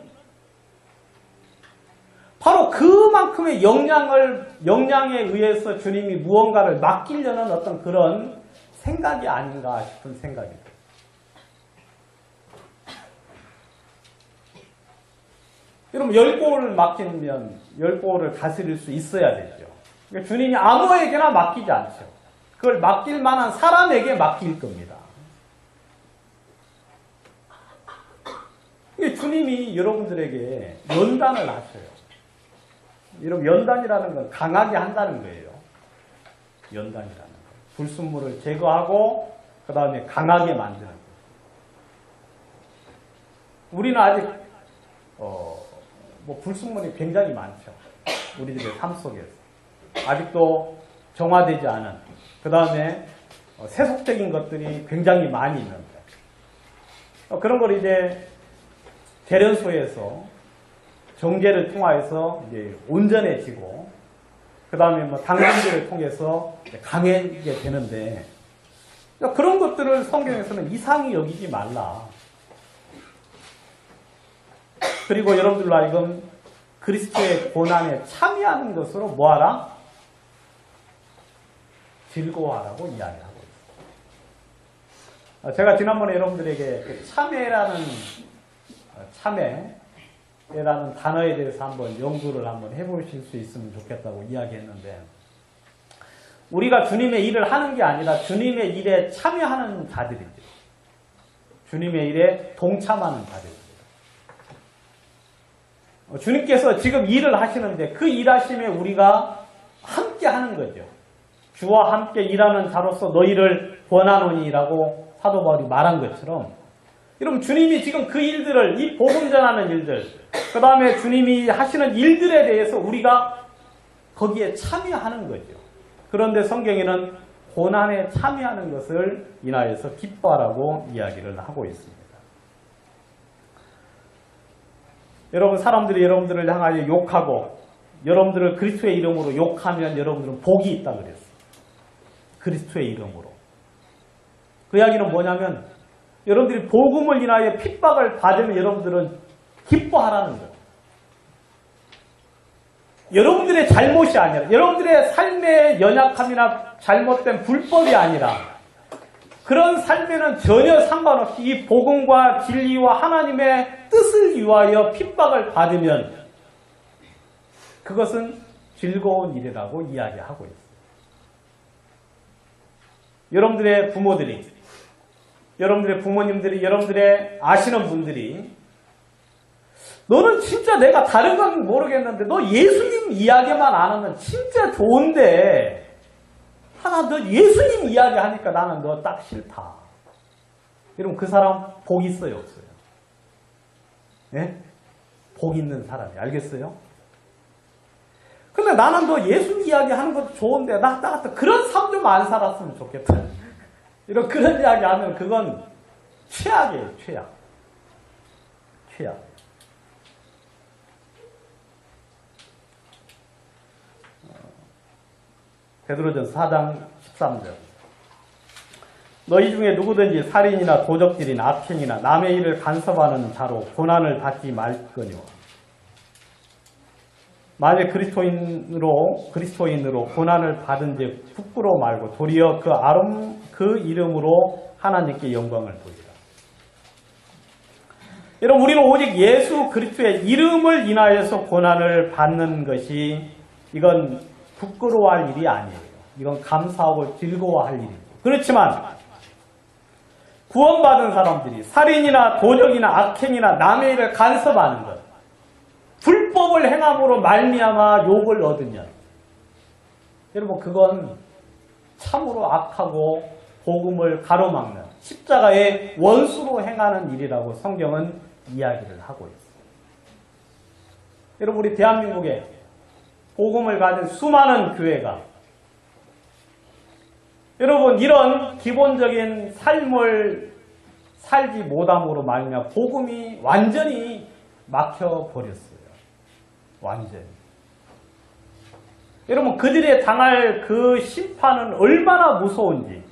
바로 그만큼의 역량에 의해서 주님이 무언가를 맡기려는 어떤 그런 생각이 아닌가 싶은 생각이 들어요. 여러분 10고을을 맡기면 10고을을 다스릴 수 있어야 되죠. 그러니까 주님이 아무에게나 맡기지 않죠. 그걸 맡길 만한 사람에게 맡길 겁니다. 주님이 여러분들에게 연단을 하셔요. 여러분 연단이라는 건 강하게 한다는 거예요. 연단이라는 거. 불순물을 제거하고 그 다음에 강하게 만드는 거예요. 우리는 아직 불순물이 굉장히 많죠. 우리들의 삶 속에서. 아직도 정화되지 않은 그 다음에 세속적인 것들이 굉장히 많이 있는데 그런 걸 이제 재련소에서 정제를 통하여서 이제 온전해지고 그 다음에 당근질을 통해서 강해지게 되는데 그런 것들을 성경에서는 이상히 여기지 말라. 그리고 여러분들로 하여금 그리스도의 고난에 참여하는 것으로 뭐하라? 즐거워하라고 이야기하고 있습니다. 제가 지난번에 여러분들에게 참회라는 단어에 대해서 한번 연구를 한번 해보실 수 있으면 좋겠다고 이야기했는데 우리가 주님의 일을 하는 게 아니라 주님의 일에 참여하는 자들이죠. 주님의 일에 동참하는 자들이죠. 주님께서 지금 일을 하시는데 그 일하심에 우리가 함께 하는 거죠. 주와 함께 일하는 자로서 너희를 권하노니라고 사도 바울이 말한 것처럼 여러분 주님이 지금 그 일들을, 이 복음 전하는 일들, 그 다음에 주님이 하시는 일들에 대해서 우리가 거기에 참여하는 거죠. 그런데 성경에는 고난에 참여하는 것을 인하여서 기뻐하라고 이야기를 하고 있습니다. 여러분 사람들이 여러분들을 향하여 욕하고 여러분들을 그리스도의 이름으로 욕하면 여러분들은 복이 있다 그랬어요. 그리스도의 이름으로. 그 이야기는 뭐냐면 여러분들이 복음을 인하여 핍박을 받으면 여러분들은 기뻐하라는 거예요. 여러분들의 잘못이 아니라, 여러분들의 삶의 연약함이나 잘못된 불법이 아니라, 그런 삶에는 전혀 상관없이 이 복음과 진리와 하나님의 뜻을 위하여 핍박을 받으면 그것은 즐거운 일이라고 이야기하고 있어요. 여러분들의 부모들이, 여러분들의 부모님들이, 여러분들의 아시는 분들이 너는 진짜 내가 다른 건 모르겠는데 너 예수님 이야기만 안 하면 진짜 좋은데 하나 너 예수님 이야기 하니까 나는 너 딱 싫다. 여러분 그 사람 복 있어요 없어요? 예? 복 있는 사람이 알겠어요? 근데 나는 너 예수님 이야기 하는 것도 좋은데 나 그런 삶 좀 안 살았으면 좋겠다. 이런 그런 이야기 하면 그건 최악이에요. 최악. 베드로전서 4장 13절. 너희 중에 누구든지 살인이나 도적질이나 악행이나 남의 일을 간섭하는 자로 고난을 받지 말거니와 만일 그리스도인으로 고난을 받은즉 부끄러워 말고 도리어 그 이름으로 하나님께 영광을 돌리라. 여러분 우리는 오직 예수 그리스도의 이름을 인하여서 고난을 받는 것이 이건 부끄러워할 일이 아니에요. 이건 감사하고 즐거워할 일이에요. 그렇지만 구원받은 사람들이 살인이나 도적이나 악행이나 남의 일을 간섭하는 것, 불법을 행함으로 말미암아 욕을 얻으면 여러분 그건 참으로 악하고 복음을 가로막는 십자가의 원수로 행하는 일이라고 성경은 이야기를 하고 있습니다. 여러분 우리 대한민국에 복음을 가진 수많은 교회가 여러분 이런 기본적인 삶을 살지 못함으로 말미암아 복음이 완전히 막혀버렸어요. 완전히. 여러분 그들이 당할 그 심판은 얼마나 무서운지.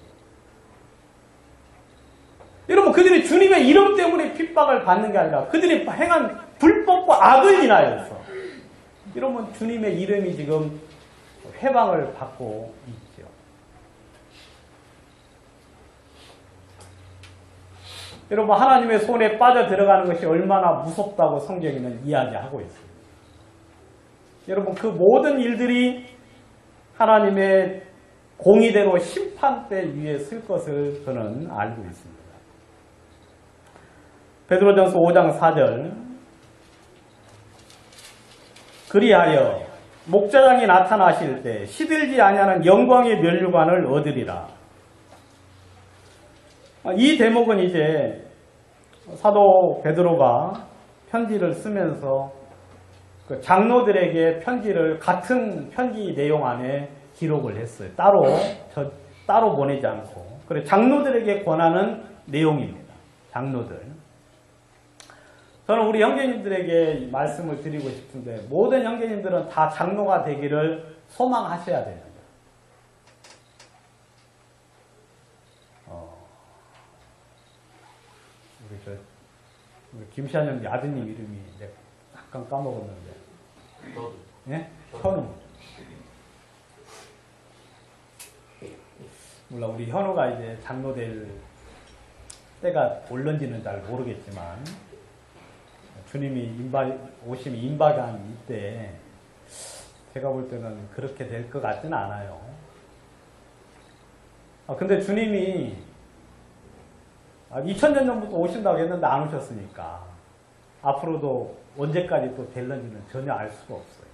여러분 그들이 주님의 이름 때문에 핍박을 받는 게 아니라 그들이 행한 불법과 악을 인하여서 여러분 주님의 이름이 지금 회방을 받고 있죠. 여러분 하나님의 손에 빠져 들어가는 것이 얼마나 무섭다고 성경에는 이야기하고 있습니다. 여러분 그 모든 일들이 하나님의 공의대로 심판대 위에 쓸 것을 저는 알고 있습니다. 베드로전서 5장 4절 그리하여 목자장이 나타나실 때 시들지 아니하는 영광의 면류관을 얻으리라. 이 대목은 이제 사도 베드로가 편지를 쓰면서 그 장로들에게 편지를 같은 편지 내용 안에 기록을 했어요. 따로 보내지 않고. 그래 장로들에게 권하는 내용입니다. 장로들. 저는 우리 형제님들에게 말씀을 드리고 싶은데 모든 형제님들은 다 장로가 되기를 소망하셔야 됩니다. 우리 김시한 형제 아드님 이름이 내가 잠깐 까먹었는데. 예? 현우. 몰라 우리 현우가 이제 장로될 때가 올런지는 잘 모르겠지만 주님이 오심이 임박한 이때 제가 볼 때는 그렇게 될 것 같지는 않아요. 근데 주님이 2000년 전부터 오신다고 했는데 안 오셨으니까 앞으로도 언제까지 또 될런지는 전혀 알 수가 없어요.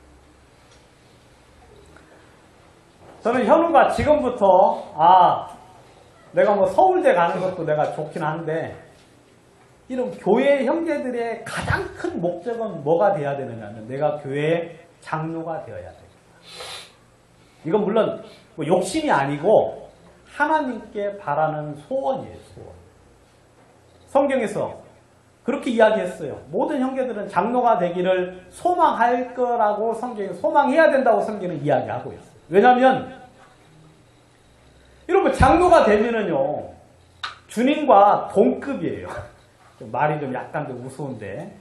저는 현우가 지금부터 내가 뭐 서울대 가는 것도 내가 좋긴 한데 이런 교회 형제들의 가장 큰 목적은 뭐가 돼야 되느냐면 내가 교회의 장로가 되어야 됩니다. 이건 물론 뭐 욕심이 아니고 하나님께 바라는 소원이에요. 소원. 성경에서 그렇게 이야기했어요. 모든 형제들은 장로가 되기를 소망할 거라고 성경에 소망해야 된다고 성경은 이야기하고 있어요. 왜냐하면 여러분 장로가 되면은요 주님과 동급이에요. 말이 좀 약간 좀 우스운데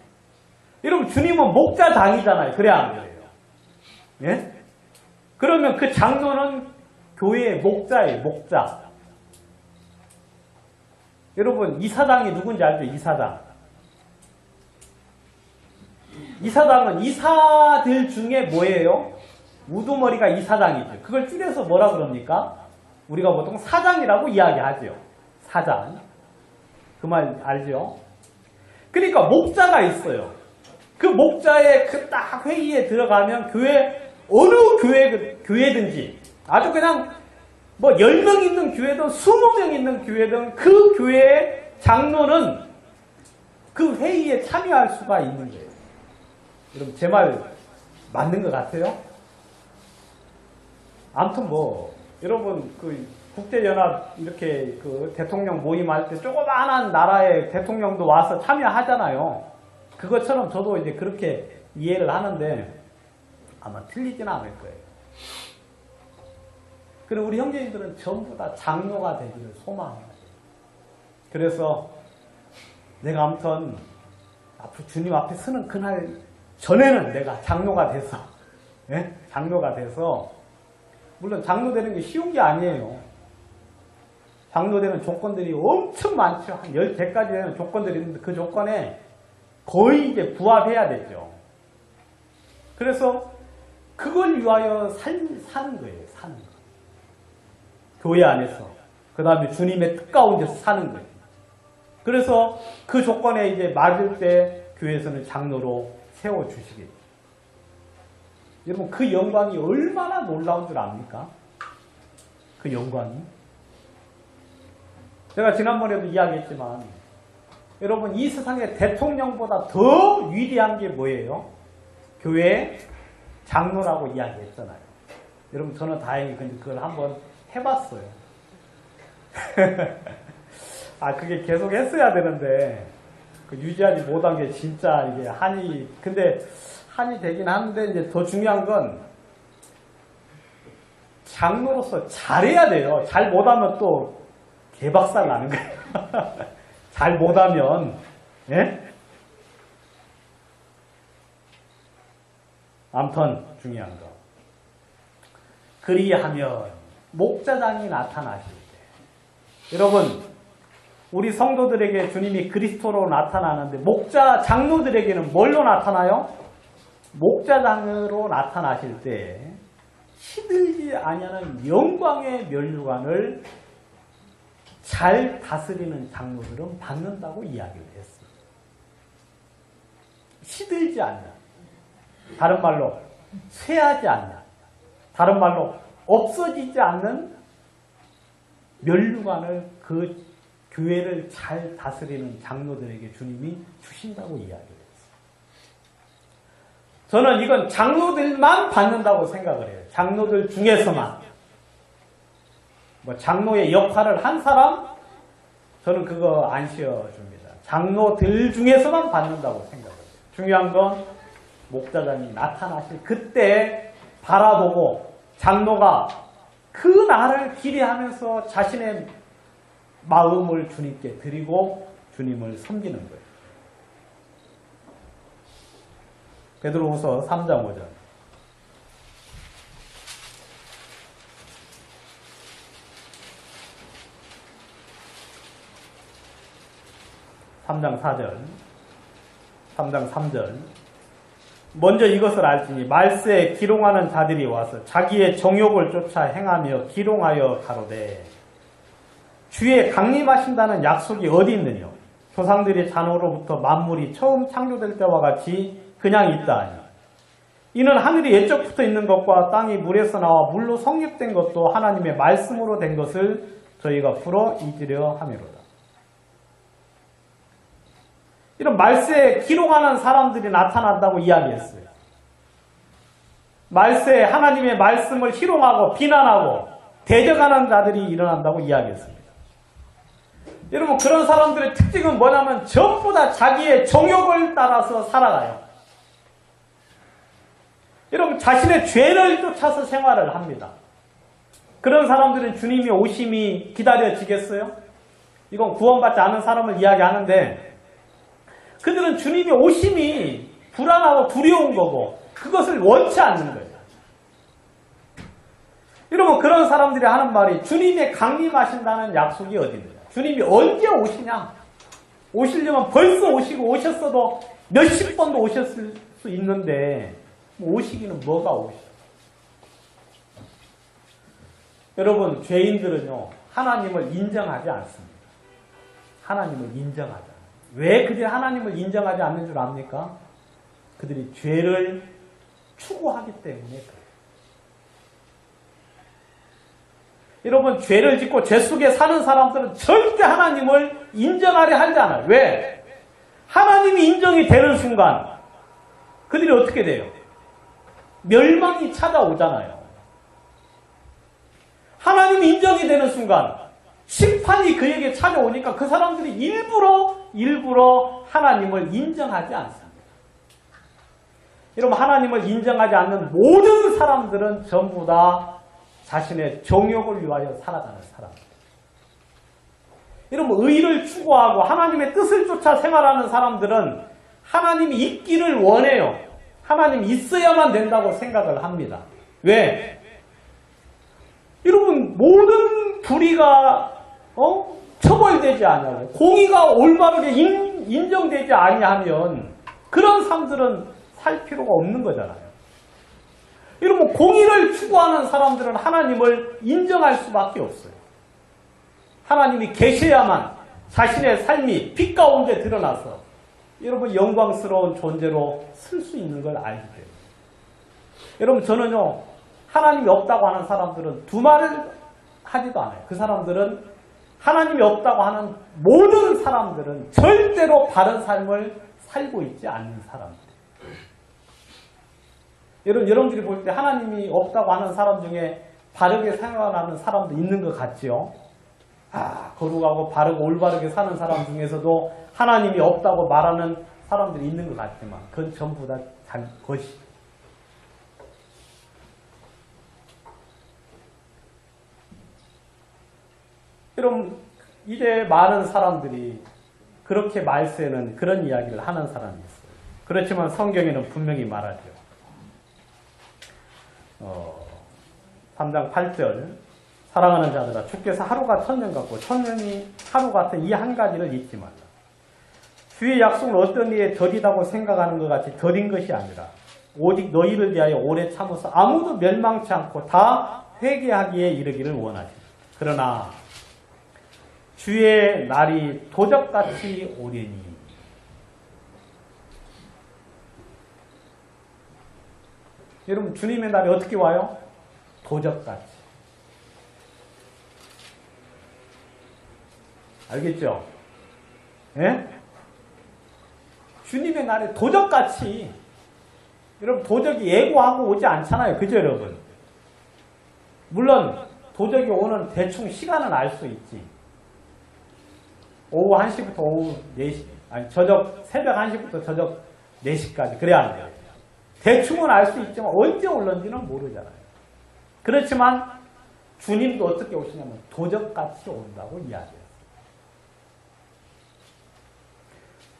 여러분 주님은 목자장이잖아요. 그래야 안 그래요? 예? 그러면 그 장로는 교회의 목자예요. 목자. 여러분 이사장이 누군지 알죠? 이사장. 이사장은 이사들 중에 뭐예요? 우두머리가 이사장이죠. 그걸 줄여서 뭐라 그럽니까? 우리가 보통 사장이라고 이야기하죠. 사장. 그 말 알죠? 그러니까 목자가 있어요. 그 목자의 그 딱 회의에 들어가면 교회 어느 교회든지 아주 그냥 뭐 10명 있는 교회든 20명 있는 교회든 그 교회의 장로는 그 회의에 참여할 수가 있는 거예요. 여러분 제 말 맞는 것 같아요? 아무튼 뭐 여러분 그 국제연합 이렇게 그 대통령 모임할 때 조그마한 나라의 대통령도 와서 참여하잖아요. 그것처럼 저도 이제 그렇게 이해를 하는데 아마 틀리지는 않을 거예요. 그리고 우리 형제님들은 전부 다 장로가 되기를 소망해요. 그래서 내가 아무튼 앞으로 주님 앞에 서는 그날 전에는 내가 장로가 돼서 예? 장로가 돼서 물론 장로 되는 게 쉬운 게 아니에요. 장로 되는 조건들이 엄청 많죠. 한 10개까지 되는 조건들이 있는데 그 조건에 거의 이제 부합해야 되죠. 그래서 그걸 위하여 사는 거예요. 사는 거. 교회 안에서. 그 다음에 주님의 뜻 가운데서 사는 거예요. 그래서 그 조건에 이제 맞을 때 교회에서는 장로로 세워주시겠죠. 여러분 그 영광이 얼마나 놀라운 줄 압니까? 그 영광이. 제가 지난번에도 이야기했지만 여러분 이 세상의 대통령보다 더 위대한 게 뭐예요? 교회 장로라고 이야기했잖아요. 여러분 저는 다행히 그걸 한번 해봤어요. 아 그게 계속 했어야 되는데 그 유지하지 못한 게 진짜 이게 근데 한이 되긴 하는데 이제 더 중요한 건 장로로서 잘해야 돼요. 잘 못하면 또 개박살 나는 거예요. 잘 못하면 예? 아무튼 중요한 거. 그리하면 목자장이 나타나실 때 여러분 우리 성도들에게 주님이 그리스도로 나타나는데 목자 장로들에게는 뭘로 나타나요? 목자장으로 나타나실 때 시들지 아니하는 영광의 면류관을 잘 다스리는 장로들은 받는다고 이야기를 했습니다. 시들지 않는, 다른 말로 쇠하지 않는, 다른 말로 없어지지 않는 면류관을 그 교회를 잘 다스리는 장로들에게 주님이 주신다고 이야기를 했어요. 저는 이건 장로들만 받는다고 생각을 해요. 장로들 중에서만. 뭐 장로의 역할을 한 사람 저는 그거 안 씌워줍니다. 장로들 중에서만 받는다고 생각을 해요. 중요한 건 목자장이 나타나실 그때 바라보고 장로가 그 날을 기대하면서 자신의 마음을 주님께 드리고 주님을 섬기는 거예요. 베드로후서 3장 5절. 3장 4절, 3장 3절. 먼저 이것을 알지니 말세에 기롱하는 자들이 와서 자기의 정욕을 쫓아 행하며 기롱하여 가로되 주의 강림하신다는 약속이 어디 있느냐? 조상들의 잔호로부터 만물이 처음 창조될 때와 같이 그냥 있다 하니 이는 하늘이 옛적부터 있는 것과 땅이 물에서 나와 물로 성립된 것도 하나님의 말씀으로 된 것을 저희가 풀어 잊으려 함이로다. 이런 말세에 기록하는 사람들이 나타난다고 이야기했어요. 말세에 하나님의 말씀을 희롱하고 비난하고 대적하는 자들이 일어난다고 이야기했습니다. 여러분, 그런 사람들의 특징은 뭐냐면 전부 다 자기의 정욕을 따라서 살아가요. 여러분, 자신의 죄를 쫓아서 생활을 합니다. 그런 사람들은 주님이 오심이 기다려지겠어요? 이건 구원받지 않은 사람을 이야기하는데, 그들은 주님이 오심이 불안하고 두려운 거고 그것을 원치 않는 거예요. 여러분, 그런 사람들이 하는 말이 주님이 강림하신다는 약속이 어디 있느냐? 주님이 언제 오시냐? 오시려면 벌써 오시고, 오셨어도 몇십 번도 오셨을 수 있는데 오시기는 뭐가 오시죠? 여러분, 죄인들은요, 하나님을 인정하지 않습니다. 하나님을 인정하지 않아요. 왜 그들이 하나님을 인정하지 않는 줄 압니까? 그들이 죄를 추구하기 때문에 그래요. 여러분, 죄를 짓고 죄 속에 사는 사람들은 절대 하나님을 인정하려 하지 않아요. 왜? 하나님이 인정이 되는 순간 그들이 어떻게 돼요? 멸망이 찾아오잖아요. 하나님이 인정이 되는 순간 심판이 그에게 찾아오니까 그 사람들이 일부러 하나님을 인정하지 않습니다. 여러분, 하나님을 인정하지 않는 모든 사람들은 전부 다 자신의 정욕을 위하여 살아가는 사람입니다. 여러분, 의를 추구하고 하나님의 뜻을 쫓아 생활하는 사람들은 하나님이 있기를 원해요. 하나님이 있어야만 된다고 생각을 합니다. 왜? 여러분, 모든 불의가 처벌되지 않냐고, 공의가 올바르게 인정되지 아니하면 그런 사람들은 살 필요가 없는 거잖아요. 여러분, 공의를 추구하는 사람들은 하나님을 인정할 수밖에 없어요. 하나님이 계셔야만 자신의 삶이 빛 가운데 드러나서 여러분 영광스러운 존재로 쓸 수 있는 걸 알기 때문에. 여러분, 저는요, 하나님이 없다고 하는 사람들은 두 말을 하지도 않아요. 그 사람들은 하나님이 없다고 하는 모든 사람들은 절대로 바른 삶을 살고 있지 않는 사람들. 여러분들이 볼 때 하나님이 없다고 하는 사람 중에 바르게 생활하는 사람도 있는 것 같지요? 거룩하고 바르고 올바르게 사는 사람 중에서도 하나님이 없다고 말하는 사람들이 있는 것 같지만 그건 전부 다 자기 것이. 여러분, 이제 많은 사람들이 그렇게 말세는 그런 이야기를 하는 사람이 있어요. 그렇지만 성경에는 분명히 말하죠. 3장 8절, 사랑하는 자들아, 주께서 하루가 천년 같고 천년이 하루 같은 이 한 가지를 잊지 말라. 주의 약속은 어떤 이에 더디다고 생각하는 것 같이 더딘 것이 아니라 오직 너희를 위하여 오래 참아서 아무도 멸망치 않고 다 회개하기에 이르기를 원하시니. 그러나 주의 날이 도적같이 오리니. 여러분, 주님의 날이 어떻게 와요? 도적같이. 알겠죠? 예? 주님의 날에 도적같이. 여러분, 도적이 예고하고 오지 않잖아요. 그죠, 여러분? 물론 도적이 오는 대충 시간은 알 수 있지. 오후 1시부터 오후 4시, 아니 새벽 1시부터 저녁 4시까지 그래야 안 돼요. 대충은 알 수 있지만 언제 올는지는 모르잖아요. 그렇지만 주님도 어떻게 오시냐면 도적같이 온다고 이야기해요.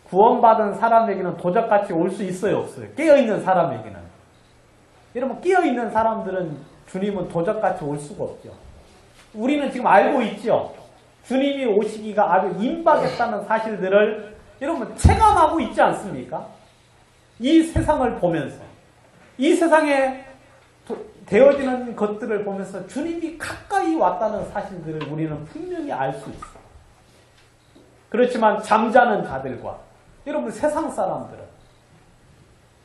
구원받은 사람에게는 도적같이 올 수 있어요, 없어요? 깨어있는 사람에게는. 여러분, 깨어있는 사람들은 주님은 도적같이 올 수가 없죠. 우리는 지금 알고 있죠. 주님이 오시기가 아주 임박했다는 사실들을 여러분 체감하고 있지 않습니까? 이 세상을 보면서, 이 세상에 되어지는 것들을 보면서 주님이 가까이 왔다는 사실들을 우리는 분명히 알 수 있어요. 그렇지만 잠자는 자들과 여러분 세상 사람들은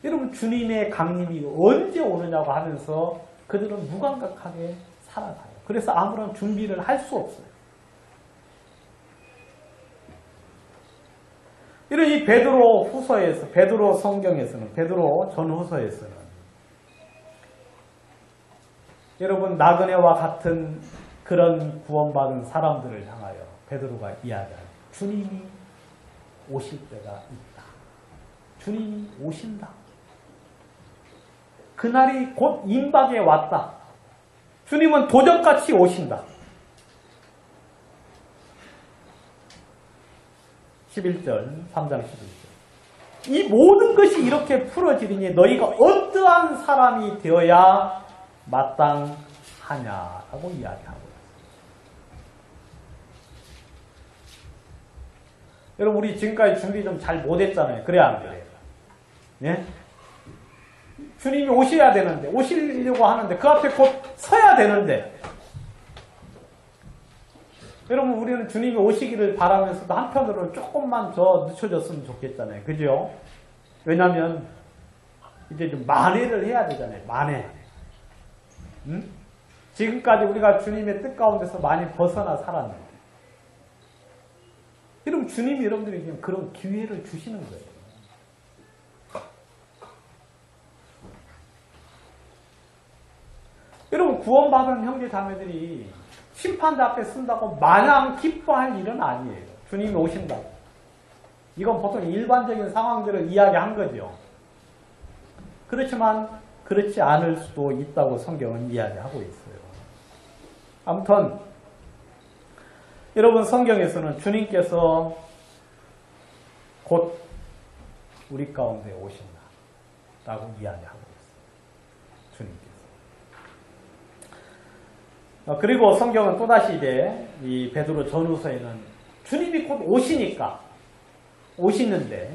여러분 주님의 강림이 언제 오느냐고 하면서 그들은 무감각하게 살아가요. 그래서 아무런 준비를 할 수 없어요. 이런 이 베드로 후서에서, 베드로 성경에서는, 베드로 전후서에서는 여러분 나그네와 같은 그런 구원받은 사람들을 향하여 베드로가 이야기하는 주님이 오실 때가 있다. 주님이 오신다. 그날이 곧 임박에 왔다. 주님은 도적같이 오신다. 11절, 3장 11절. 이 모든 것이 이렇게 풀어지리니 너희가 어떠한 사람이 되어야 마땅하냐라고 이야기하고 있습니다. 여러분 우리 지금까지 준비 좀 잘 못했잖아요. 그래야 안 그래요? 예? 주님이 오셔야 되는데, 오시려고 하는데 그 앞에 곧 서야 되는데, 여러분 우리는 주님이 오시기를 바라면서도 한편으로는 조금만 더 늦춰졌으면 좋겠잖아요. 그죠? 왜냐하면 이제 좀 만회를 해야 되잖아요. 만회. 응? 지금까지 우리가 주님의 뜻 가운데서 많이 벗어나 살았는데, 여러분 주님이 여러분들에게 그런 기회를 주시는 거예요. 여러분 구원받은 형제 자매들이 심판대 앞에 쓴다고 마냥 기뻐할 일은 아니에요. 주님이 오신다고. 이건 보통 일반적인 상황들을 이야기한 거죠. 그렇지만 그렇지 않을 수도 있다고 성경은 이야기하고 있어요. 아무튼 여러분 성경에서는 주님께서 곧 우리 가운데 오신다라고 이야기하고 있어요. 주님께서. 그리고 성경은 또다시 이제 이 베드로 전후서에는 주님이 곧 오시니까 오시는데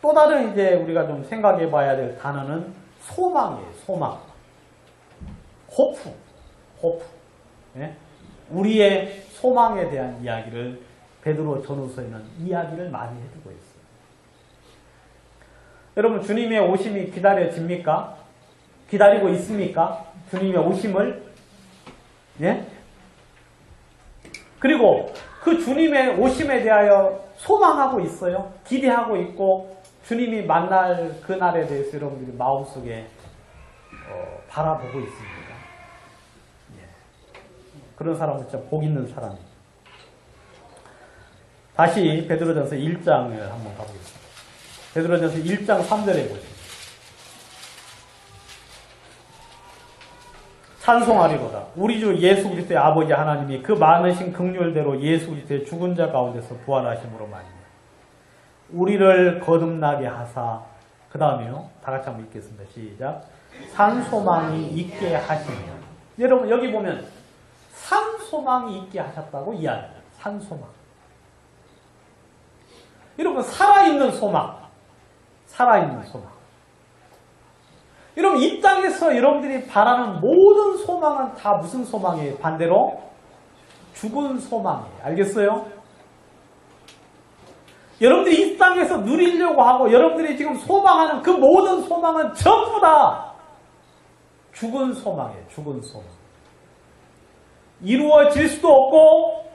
또 다른 이제 우리가 좀 생각해 봐야 될 단어는 소망이에요. 소망. 호프. 예? 우리의 소망에 대한 이야기를 베드로 전후서에는 이야기를 많이 해주고 있어요. 여러분 주님의 오심이 기다려집니까? 기다리고 있습니까? 주님의 오심을? 예? 그리고 그 주님의 오심에 대하여 소망하고 있어요. 기대하고 있고 주님이 만날 그날에 대해서 여러분들이 마음속에 바라보고 있습니다. 예. 그런 사람은 진짜 복 있는 사람입니다. 다시 베드로전서 1장을 한번 가보겠습니다. 베드로전서 1장 3절에 보시죠. 찬송하리로다. 우리 주 예수 그리스도의 아버지 하나님이 그 많으신 긍휼대로 예수 그리스도의 죽은 자 가운데서 부활하심으로 말이야. 우리를 거듭나게 하사, 그 다음에요. 다 같이 한번 읽겠습니다. 시작. 산소망이 있게 하시며. 여러분 여기 보면 산소망이 있게 하셨다고 이야기합니다. 산소망. 여러분 살아있는 소망. 살아있는 소망. 여러분 이 땅에서 여러분들이 바라는 모든 소망은 다 무슨 소망이에요? 반대로 죽은 소망이에요. 알겠어요? 여러분들이 이 땅에서 누리려고 하고 여러분들이 지금 소망하는 그 모든 소망은 전부 다 죽은 소망이에요. 죽은 소망. 이루어질 수도 없고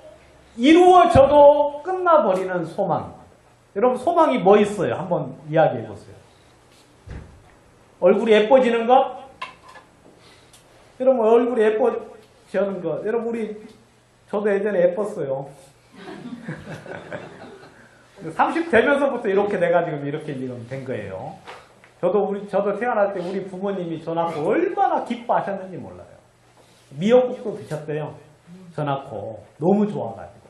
이루어져도 끝나버리는 소망. 여러분 소망이 뭐 있어요? 한번 이야기해 보세요. 얼굴이 예뻐지는 것? 여러분 얼굴이 예뻐지는 것. 여러분 저도 예전에 예뻤어요. 30 되면서부터 이렇게 내가 지금 이렇게 지금 된 거예요. 저도 태어날 때 우리 부모님이 저 낳고 얼마나 기뻐하셨는지 몰라요. 미역국도 드셨대요. 저 낳고 너무 좋아가지고.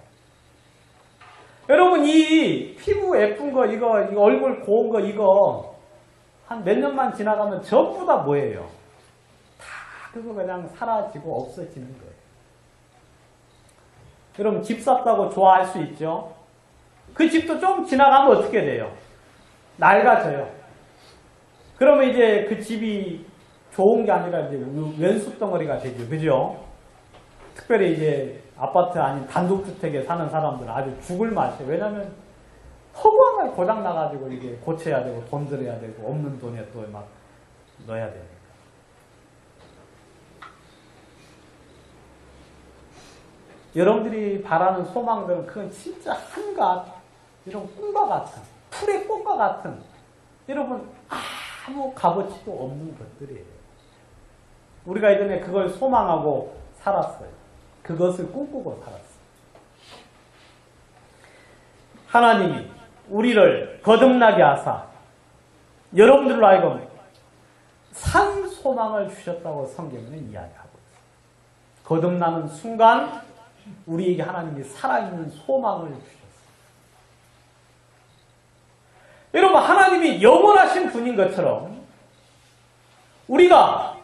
여러분 이 피부 예쁜 거 이거 얼굴 고운 거 이거 한 몇 년만 지나가면 전부 다 뭐예요? 다 그거 그냥 사라지고 없어지는 거예요. 여러분 집 샀다고 좋아할 수 있죠? 그 집도 좀 지나가면 어떻게 돼요? 낡아져요. 그러면 이제 그 집이 좋은 게 아니라 이제 왼수덩어리가 되죠. 그죠? 특별히 이제 아파트 아닌 단독주택에 사는 사람들은 아주 죽을 맛이에요. 왜냐면 허구한 고장 나가지고 이게 고쳐야 되고 돈 들여야 되고 없는 돈에 또 막 넣어야 되니까. 여러분들이 바라는 소망들은 그건 진짜 한갓 이런 꿈과 같은 풀의 꽃과 같은, 여러분 아무 값어치도 없는 것들이에요. 우리가 예전에 그걸 소망하고 살았어요. 그것을 꿈꾸고 살았어요. 하나님이 우리를 거듭나게 하사 여러분들로 하여금 산 소망을 주셨다고 성경은 이야기하고 있어요. 거듭나는 순간 우리에게 하나님이 살아있는 소망을 주셨어요. 여러분, 하나님이 영원하신 분인 것처럼 우리가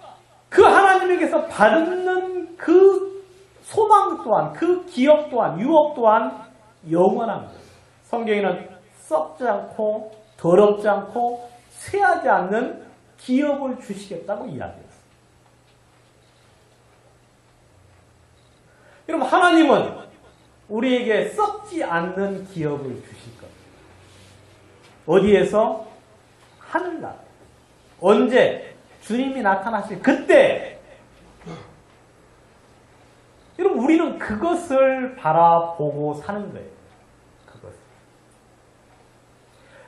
그 하나님에게서 받는 그 소망 또한, 그 기업 또한, 유업 또한 영원한 거예요. 성경에는 썩지 않고 더럽지 않고 쇠하지 않는 기업을 주시겠다고 이야기했어요. 여러분, 하나님은 우리에게 썩지 않는 기업을 주실 겁니다. 어디에서? 하늘나라. 언제? 주님이 나타나실 그때. 여러분, 우리는 그것을 바라보고 사는 거예요. 그것을.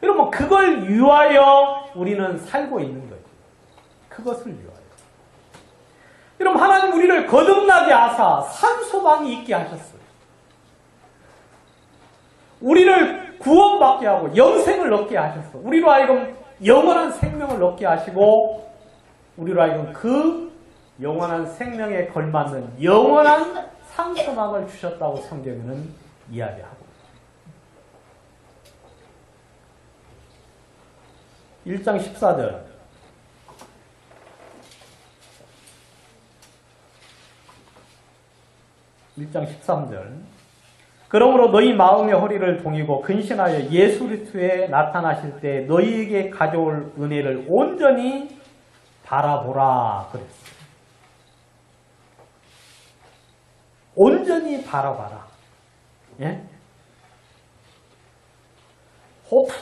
여러분, 그걸 위하여 우리는 살고 있는 거예요. 그것을 위하여. 여러분, 하나님 우리를 거듭나게 하사 산소망이 있게 하셨어요. 우리를 구원받게 하고 영생을 얻게 하셨어요. 우리로 하여금 영원한 생명을 얻게 하시고 우리로 하여금 그 영원한 생명에 걸맞는 영원한 산소망을 주셨다고 성경에는 이야기하고 있어요. 1장 14절 1장 13절 그러므로 너희 마음의 허리를 동이고 근신하여 예수 그리스도에 나타나실 때 너희에게 가져올 은혜를 온전히 바라보라 그랬어요. 온전히 바라봐라. 예? 호프.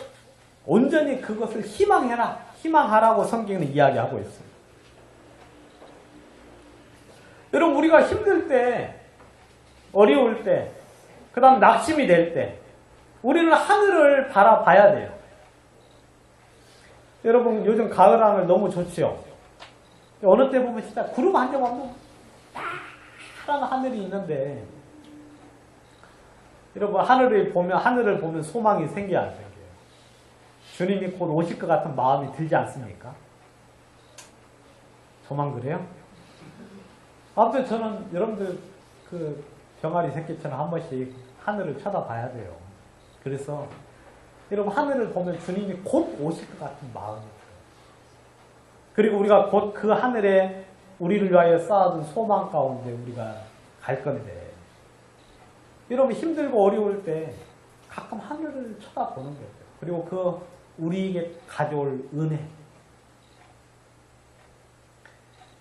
온전히 그것을 희망해라. 희망하라고 성경은 이야기하고 있어요. 여러분, 우리가 힘들 때, 어려울 때, 그 다음 낙심이 될 때, 우리는 하늘을 바라봐야 돼요. 여러분, 요즘 가을 하늘 너무 좋지요? 어느 때 보면 진짜 구름 한 점 없는 파란 하늘이 있는데, 여러분, 하늘을 보면 소망이 생겨야 안 생겨요? 주님이 곧 오실 것 같은 마음이 들지 않습니까? 저만 그래요? 아무튼 저는 여러분들 그 병아리 새끼처럼 한 번씩 하늘을 쳐다봐야 돼요. 그래서 여러분, 하늘을 보면 주님이 곧 오실 것 같은 마음이 들어요. 그리고 우리가 곧 그 하늘에 우리를 위하여 쌓아둔 소망 가운데 우리가 갈 건데, 여러분 힘들고 어려울 때 가끔 하늘을 쳐다보는 거예요. 그리고 그 우리에게 가져올 은혜.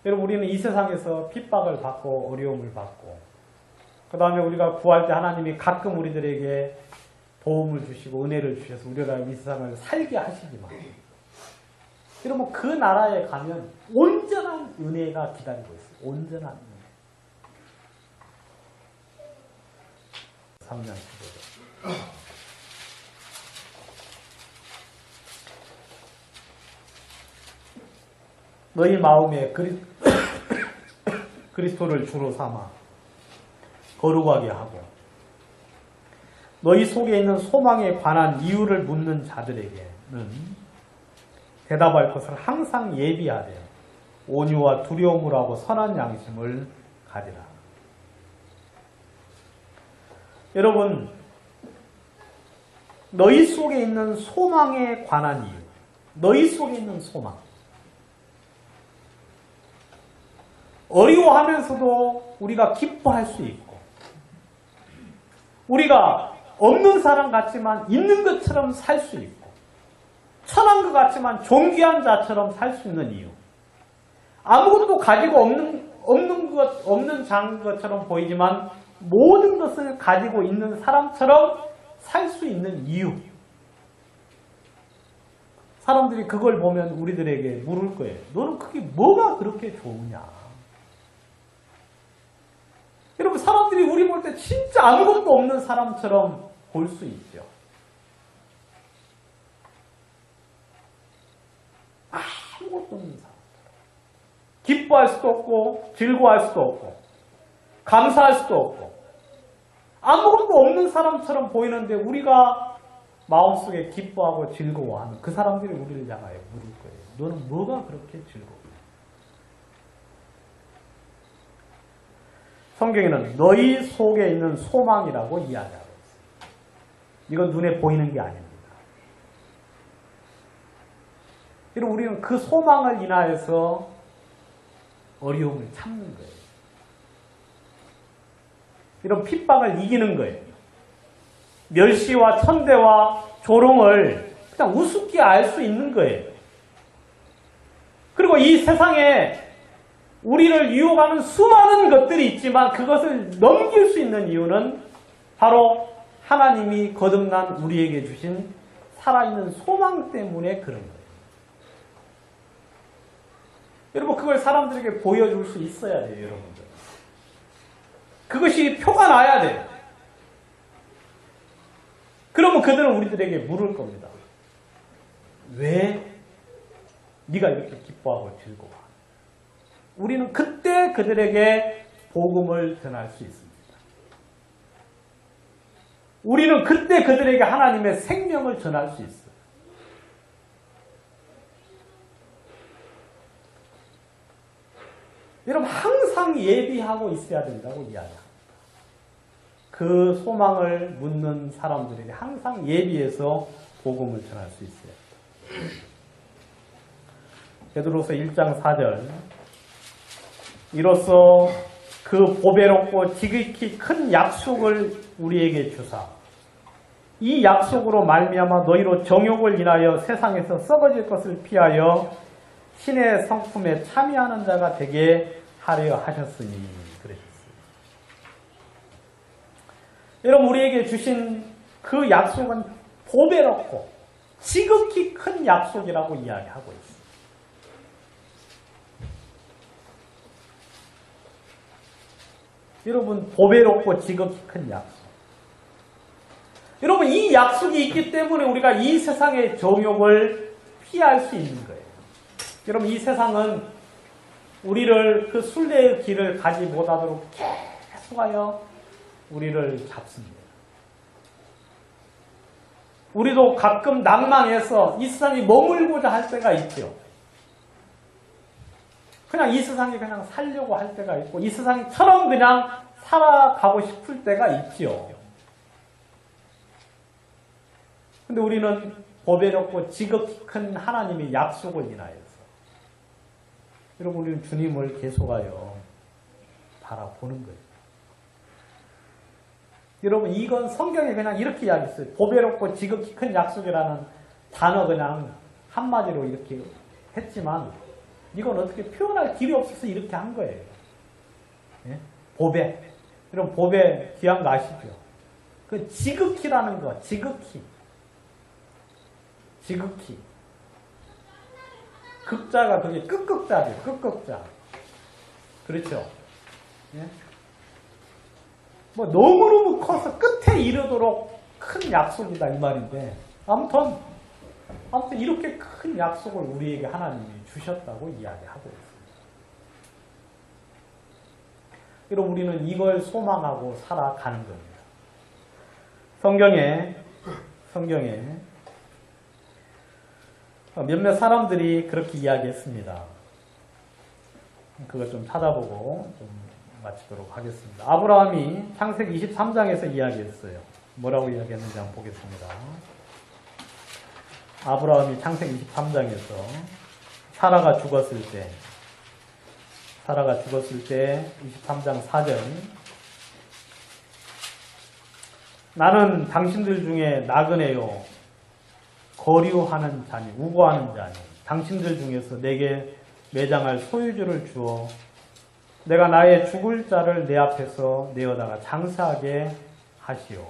여러분, 우리는 이 세상에서 핍박을 받고 어려움을 받고, 그 다음에 우리가 구할 때 하나님이 가끔 우리들에게 도움을 주시고 은혜를 주셔서 우리가 이 세상을 살게 하시지만, 여러분, 그 나라에 가면 온전한 은혜가 기다리고 있어요. 온전한 은혜. 3년 15절. 너희 마음에 그리스도를 주로 삼아 거룩하게 하고 너희 속에 있는 소망에 관한 이유를 묻는 자들에게는 대답할 것을 항상 예비하되 온유와 두려움을 하고 선한 양심을 가지라. 여러분, 너희 속에 있는 소망에 관한 이유, 너희 속에 있는 소망, 어려워하면서도 우리가 기뻐할 수 있고, 우리가 없는 사람 같지만 있는 것처럼 살 수 있고, 천한 것 같지만 존귀한 자처럼 살 수 있는 이유, 아무것도 가지고 없는 자인 것처럼 보이지만 모든 것을 가지고 있는 사람처럼 살 수 있는 이유. 사람들이 그걸 보면 우리들에게 물을 거예요. 너는 그게 뭐가 그렇게 좋으냐? 여러분, 사람들이 우리 볼 때 진짜 아무것도 없는 사람처럼 볼 수 있죠. 아무것도 없는 사람. 기뻐할 수도 없고 즐거워할 수도 없고 감사할 수도 없고 아무것도 없는 사람처럼 보이는데 우리가 마음속에 기뻐하고 즐거워하는 그 사람들이 우리를 향하여 물을 거예요. 너는 뭐가 그렇게 즐거워? 성경에는 너희 속에 있는 소망이라고 이야기하고 있어요. 이건 눈에 보이는 게 아닙니다. 그리고 우리는 그 소망을 인하여서 어려움을 참는 거예요. 이런 핍박을 이기는 거예요. 멸시와 천대와 조롱을 그냥 우습게 알 수 있는 거예요. 그리고 이 세상에 우리를 유혹하는 수많은 것들이 있지만 그것을 넘길 수 있는 이유는 바로 하나님이 거듭난 우리에게 주신 살아있는 소망 때문에 그런 거예요. 여러분 그걸 사람들에게 보여줄 수 있어야 돼요. 여러분들. 그것이 표가 나야 돼요. 그러면 그들은 우리들에게 물을 겁니다. 왜 네가 이렇게 기뻐하고 즐거워? 우리는 그때 그들에게 복음을 전할 수 있습니다. 우리는 그때 그들에게 하나님의 생명을 전할 수 있어요. 여러분 항상 예비하고 있어야 된다고 이야기합니다. 그 소망을 묻는 사람들에게 항상 예비해서 복음을 전할 수 있어요. 베드로서 1장 4절 이로써 그 보배롭고 지극히 큰 약속을 우리에게 주사 이 약속으로 말미암아 너희로 정욕을 인하여 세상에서 썩어질 것을 피하여 신의 성품에 참여하는 자가 되게 하려 하셨으니 그러셨어요. 여러분 우리에게 주신 그 약속은 보배롭고 지극히 큰 약속이라고 이야기하고 있습니다. 여러분 보배롭고 지극히 큰 약속. 여러분 이 약속이 있기 때문에 우리가 이 세상의 정욕을 피할 수 있는 거예요. 여러분 이 세상은 우리를 그 순례의 길을 가지 못하도록 계속하여 우리를 잡습니다. 우리도 가끔 낭망해서 이 세상에 머물고자 할 때가 있죠. 그냥 이 세상에 그냥 살려고 할 때가 있고 이 세상처럼 그냥 살아가고 싶을 때가 있죠. 근데 우리는 보배롭고 지극히 큰 하나님의 약속을 인하여서 여러분 우리는 주님을 계속하여 바라보는 거예요. 여러분 이건 성경에 그냥 이렇게 이야기했어요. 보배롭고 지극히 큰 약속이라는 단어 그냥 한마디로 이렇게 했지만 이건 어떻게 표현할 길이 없어서 이렇게 한 거예요. 예? 보배. 여러분 보배 귀한 거 아시죠? 그 지극히라는 거. 지극히. 극자가 그게 끝극자죠. 끝극자. 그렇죠? 예? 뭐 너무너무 커서 끝에 이르도록 큰 약속이다 이 말인데 아무튼 이렇게 큰 약속을 우리에게 하나님이 주셨다고 이야기하고 있습니다. 그럼 우리는 이걸 소망하고 살아가는 겁니다. 성경에 몇몇 사람들이 그렇게 이야기했습니다. 그걸 좀 찾아보고 좀 마치도록 하겠습니다. 아브라함이 창세기 23장에서 이야기했어요. 뭐라고 이야기했는지 한번 보겠습니다. 아브라함이 창세기 23장에서 사라가 죽었을 때 23장 4절 나는 당신들 중에 나그네요 거류하는 자니 우고하는 자니 당신들 중에서 내게 매장할 소유주를 주어 내가 나의 죽을 자를 내 앞에서 내어다가 장사하게 하시오.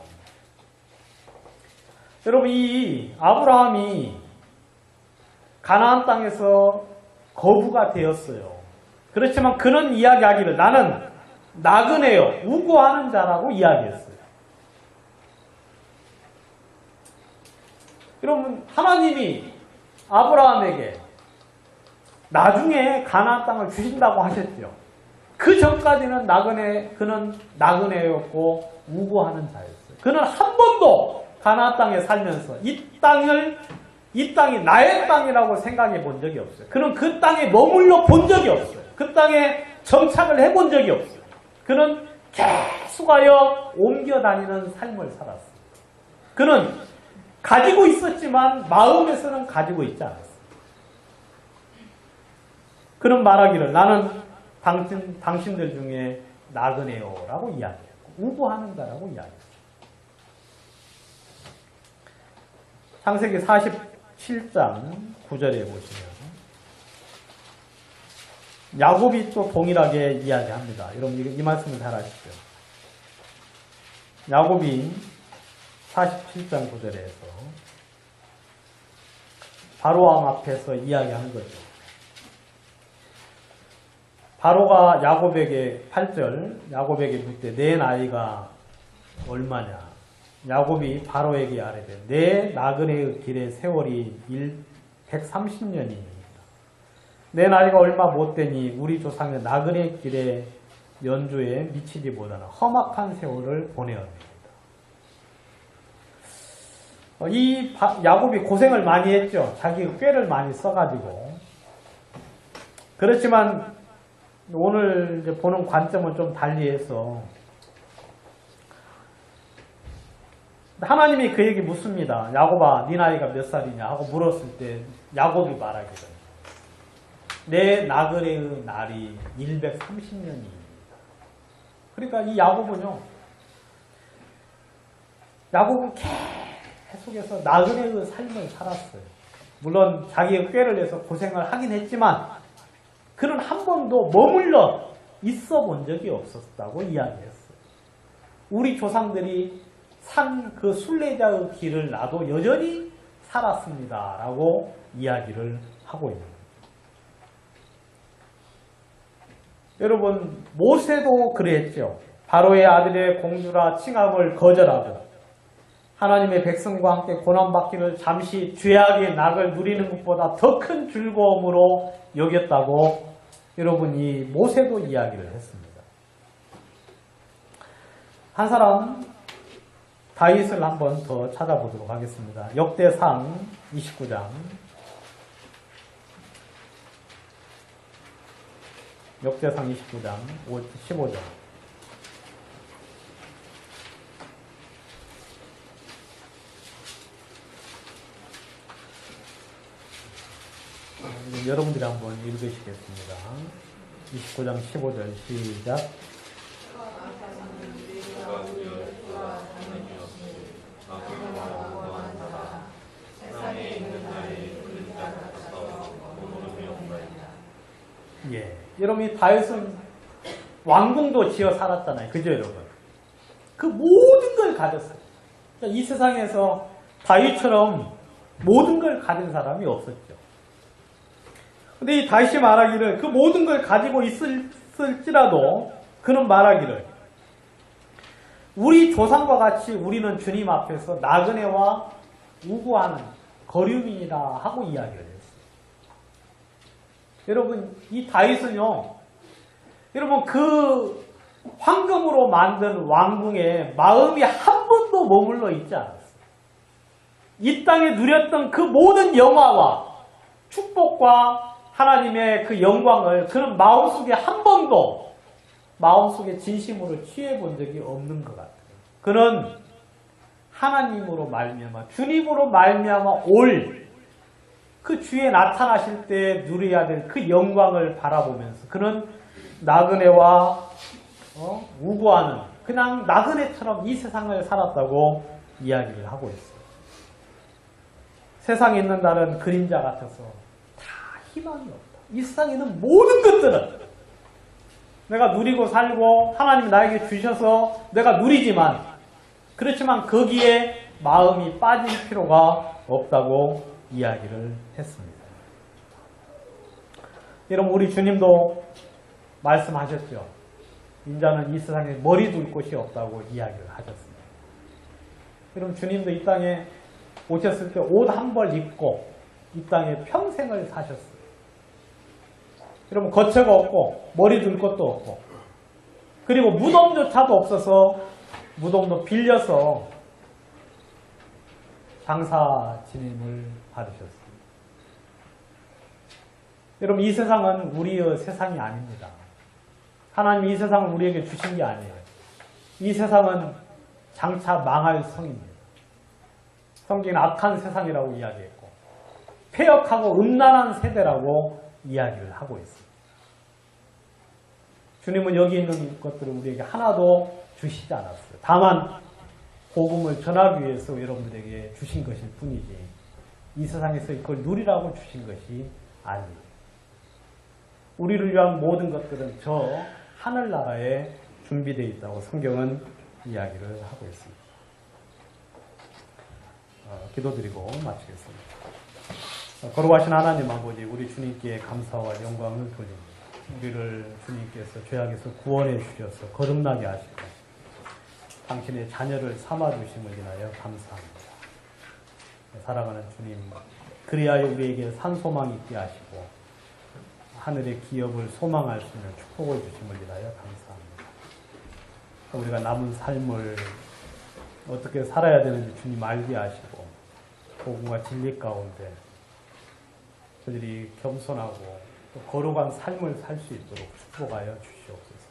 여러분 이 아브라함이 가나안 땅에서 거부가 되었어요. 그렇지만 그는 이야기하기를 나는 나그네요 우고하는 자라고 이야기했어요. 여러분 하나님이 아브라함에게 나중에 가나안 땅을 주신다고 하셨죠. 그 전까지는 그는 나그네였고 우고하는 자였어요. 그는 한 번도 가나안 땅에 살면서 이 땅이 나의 땅이라고 생각해 본 적이 없어요. 그는 그 땅에 머물러 본 적이 없어요. 그 땅에 정착을 해본 적이 없어요. 그는 계속하여 옮겨 다니는 삶을 살았어요. 그는 가지고 있었지만 마음에서는 가지고 있지 않았어요. 그는 말하기를 나는 당신들 중에 나그네요라고 이야기했고 우고하는 자라고 이야기했어요. 창세기 47장 9절에 보시면 야곱이 또 동일하게 이야기합니다. 여러분 이 말씀을 잘 아시죠? 야곱이 47장 9절에서 바로왕 앞에서 이야기하는 거죠. 바로가 야곱에게 8절 야곱에게 묻되 내 나이가 얼마냐? 야곱이 바로에게 아뢰되 내 나그네의 길의 세월이 130년이니 내 나이가 얼마 못되니 우리 조상의 나그네 길의 연주에 미치지 못하는 험악한 세월을 보내었습니다. 이 야곱이 고생을 많이 했죠. 자기 꾀를 많이 써가지고. 그렇지만 오늘 이제 보는 관점은 좀 달리해서 하나님이 그에게 묻습니다. 야곱아, 네 나이가 몇 살이냐 하고 물었을 때 야곱이 말하기를 내 나그네의 날이 130년입니다. 그러니까 이 야곱은 계속해서 나그네의 삶을 살았어요. 물론 자기의 꾀를 내서 고생을 하긴 했지만 그는 한 번도 머물러 있어 본 적이 없었다고 이야기했어요. 우리 조상들이 산 그 순례자의 길을 나도 여전히 살았습니다. 라고 이야기를 하고 있는 거예요. 여러분 모세도 그랬죠. 바로의 아들의 공주라 칭함을 거절하고 하나님의 백성과 함께 고난받기를 잠시 죄악의 낙을 누리는 것보다 더 큰 즐거움으로 여겼다고 여러분 이 모세도 이야기를 했습니다. 한 사람 다윗을 한번 더 찾아보도록 하겠습니다. 역대상 29장 역대상 29장 15절 여러분들이 한번 읽으시겠습니다. 29장 15절 시작. 예, 여러분 이 다윗은 왕궁도 지어 살았잖아요. 그죠 여러분? 그 모든 걸 가졌어요. 이 세상에서 다윗처럼 모든 걸 가진 사람이 없었죠. 근데 이 다윗이 말하기를 그 모든 걸 가지고 있을지라도 그는 말하기를 우리 조상과 같이 우리는 주님 앞에서 나그네와 우고하는 거류민이다 하고 이야기를 했어요. 여러분 이 다윗은요, 여러분 그 황금으로 만든 왕궁에 마음이 한 번도 머물러 있지 않았어요. 이 땅에 누렸던 그 모든 영화와 축복과 하나님의 그 영광을 그는 마음속에 한 번도 마음속에 진심으로 취해 본 적이 없는 것 같아요. 그는 하나님으로 말미암아 주님으로 말미암아 올 그 주에 나타나실 때 누려야 될 그 영광을 바라보면서 그는 나그네와 우고하는 그냥 나그네처럼 이 세상을 살았다고 이야기를 하고 있어요. 세상에 있는 날은 그림자 같아서 다 희망이 없다. 이 세상에 있는 모든 것들은 내가 누리고 살고 하나님이 나에게 주셔서 내가 누리지만 그렇지만 거기에 마음이 빠질 필요가 없다고 이야기를 했습니다. 여러분 우리 주님도 말씀하셨죠. 인자는 이 세상에 머리 둘 곳이 없다고 이야기를 하셨습니다. 여러분 주님도 이 땅에 오셨을 때 옷 한 벌 입고 이 땅에 평생을 사셨어요. 여러분 거처가 없고 머리 둘 것도 없고 그리고 무덤조차도 없어서 무덤도 빌려서 장사 지냄을 받으셨습니다. 여러분 이 세상은 우리의 세상이 아닙니다. 하나님이 이 세상을 우리에게 주신 게 아니에요. 이 세상은 장차 망할 성입니다. 성경은 악한 세상이라고 이야기했고 폐역하고 음란한 세대라고 이야기를 하고 있습니다. 주님은 여기 있는 것들을 우리에게 하나도 주시지 않았어요. 다만 복음을 전하기 위해서 여러분들에게 주신 것일 뿐이지 이 세상에서 그걸 누리라고 주신 것이 아니에요. 우리를 위한 모든 것들은 저 하늘나라에 준비되어 있다고 성경은 이야기를 하고 있습니다. 기도드리고 마치겠습니다. 거룩하신 하나님 아버지, 우리 주님께 감사와 영광을 돌립니다. 우리를 주님께서 죄악에서 구원해 주셔서 거듭나게 하시고 당신의 자녀를 삼아주심을 인하여 감사합니다. 사랑하는 주님, 그리하여 우리에게 산소망이 있게 하시고 하늘의 기업을 소망할 수 있는 축복을 주심을 인하여 감사합니다. 우리가 남은 삶을 어떻게 살아야 되는지 주님 알게 하시고 복음과 진리 가운데 저들이 겸손하고 또 거룩한 삶을 살 수 있도록 축복하여 주시옵소서.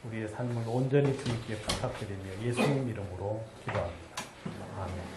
우리의 삶을 온전히 주님께 부탁드리며 예수님 이름으로 기도합니다. 아멘.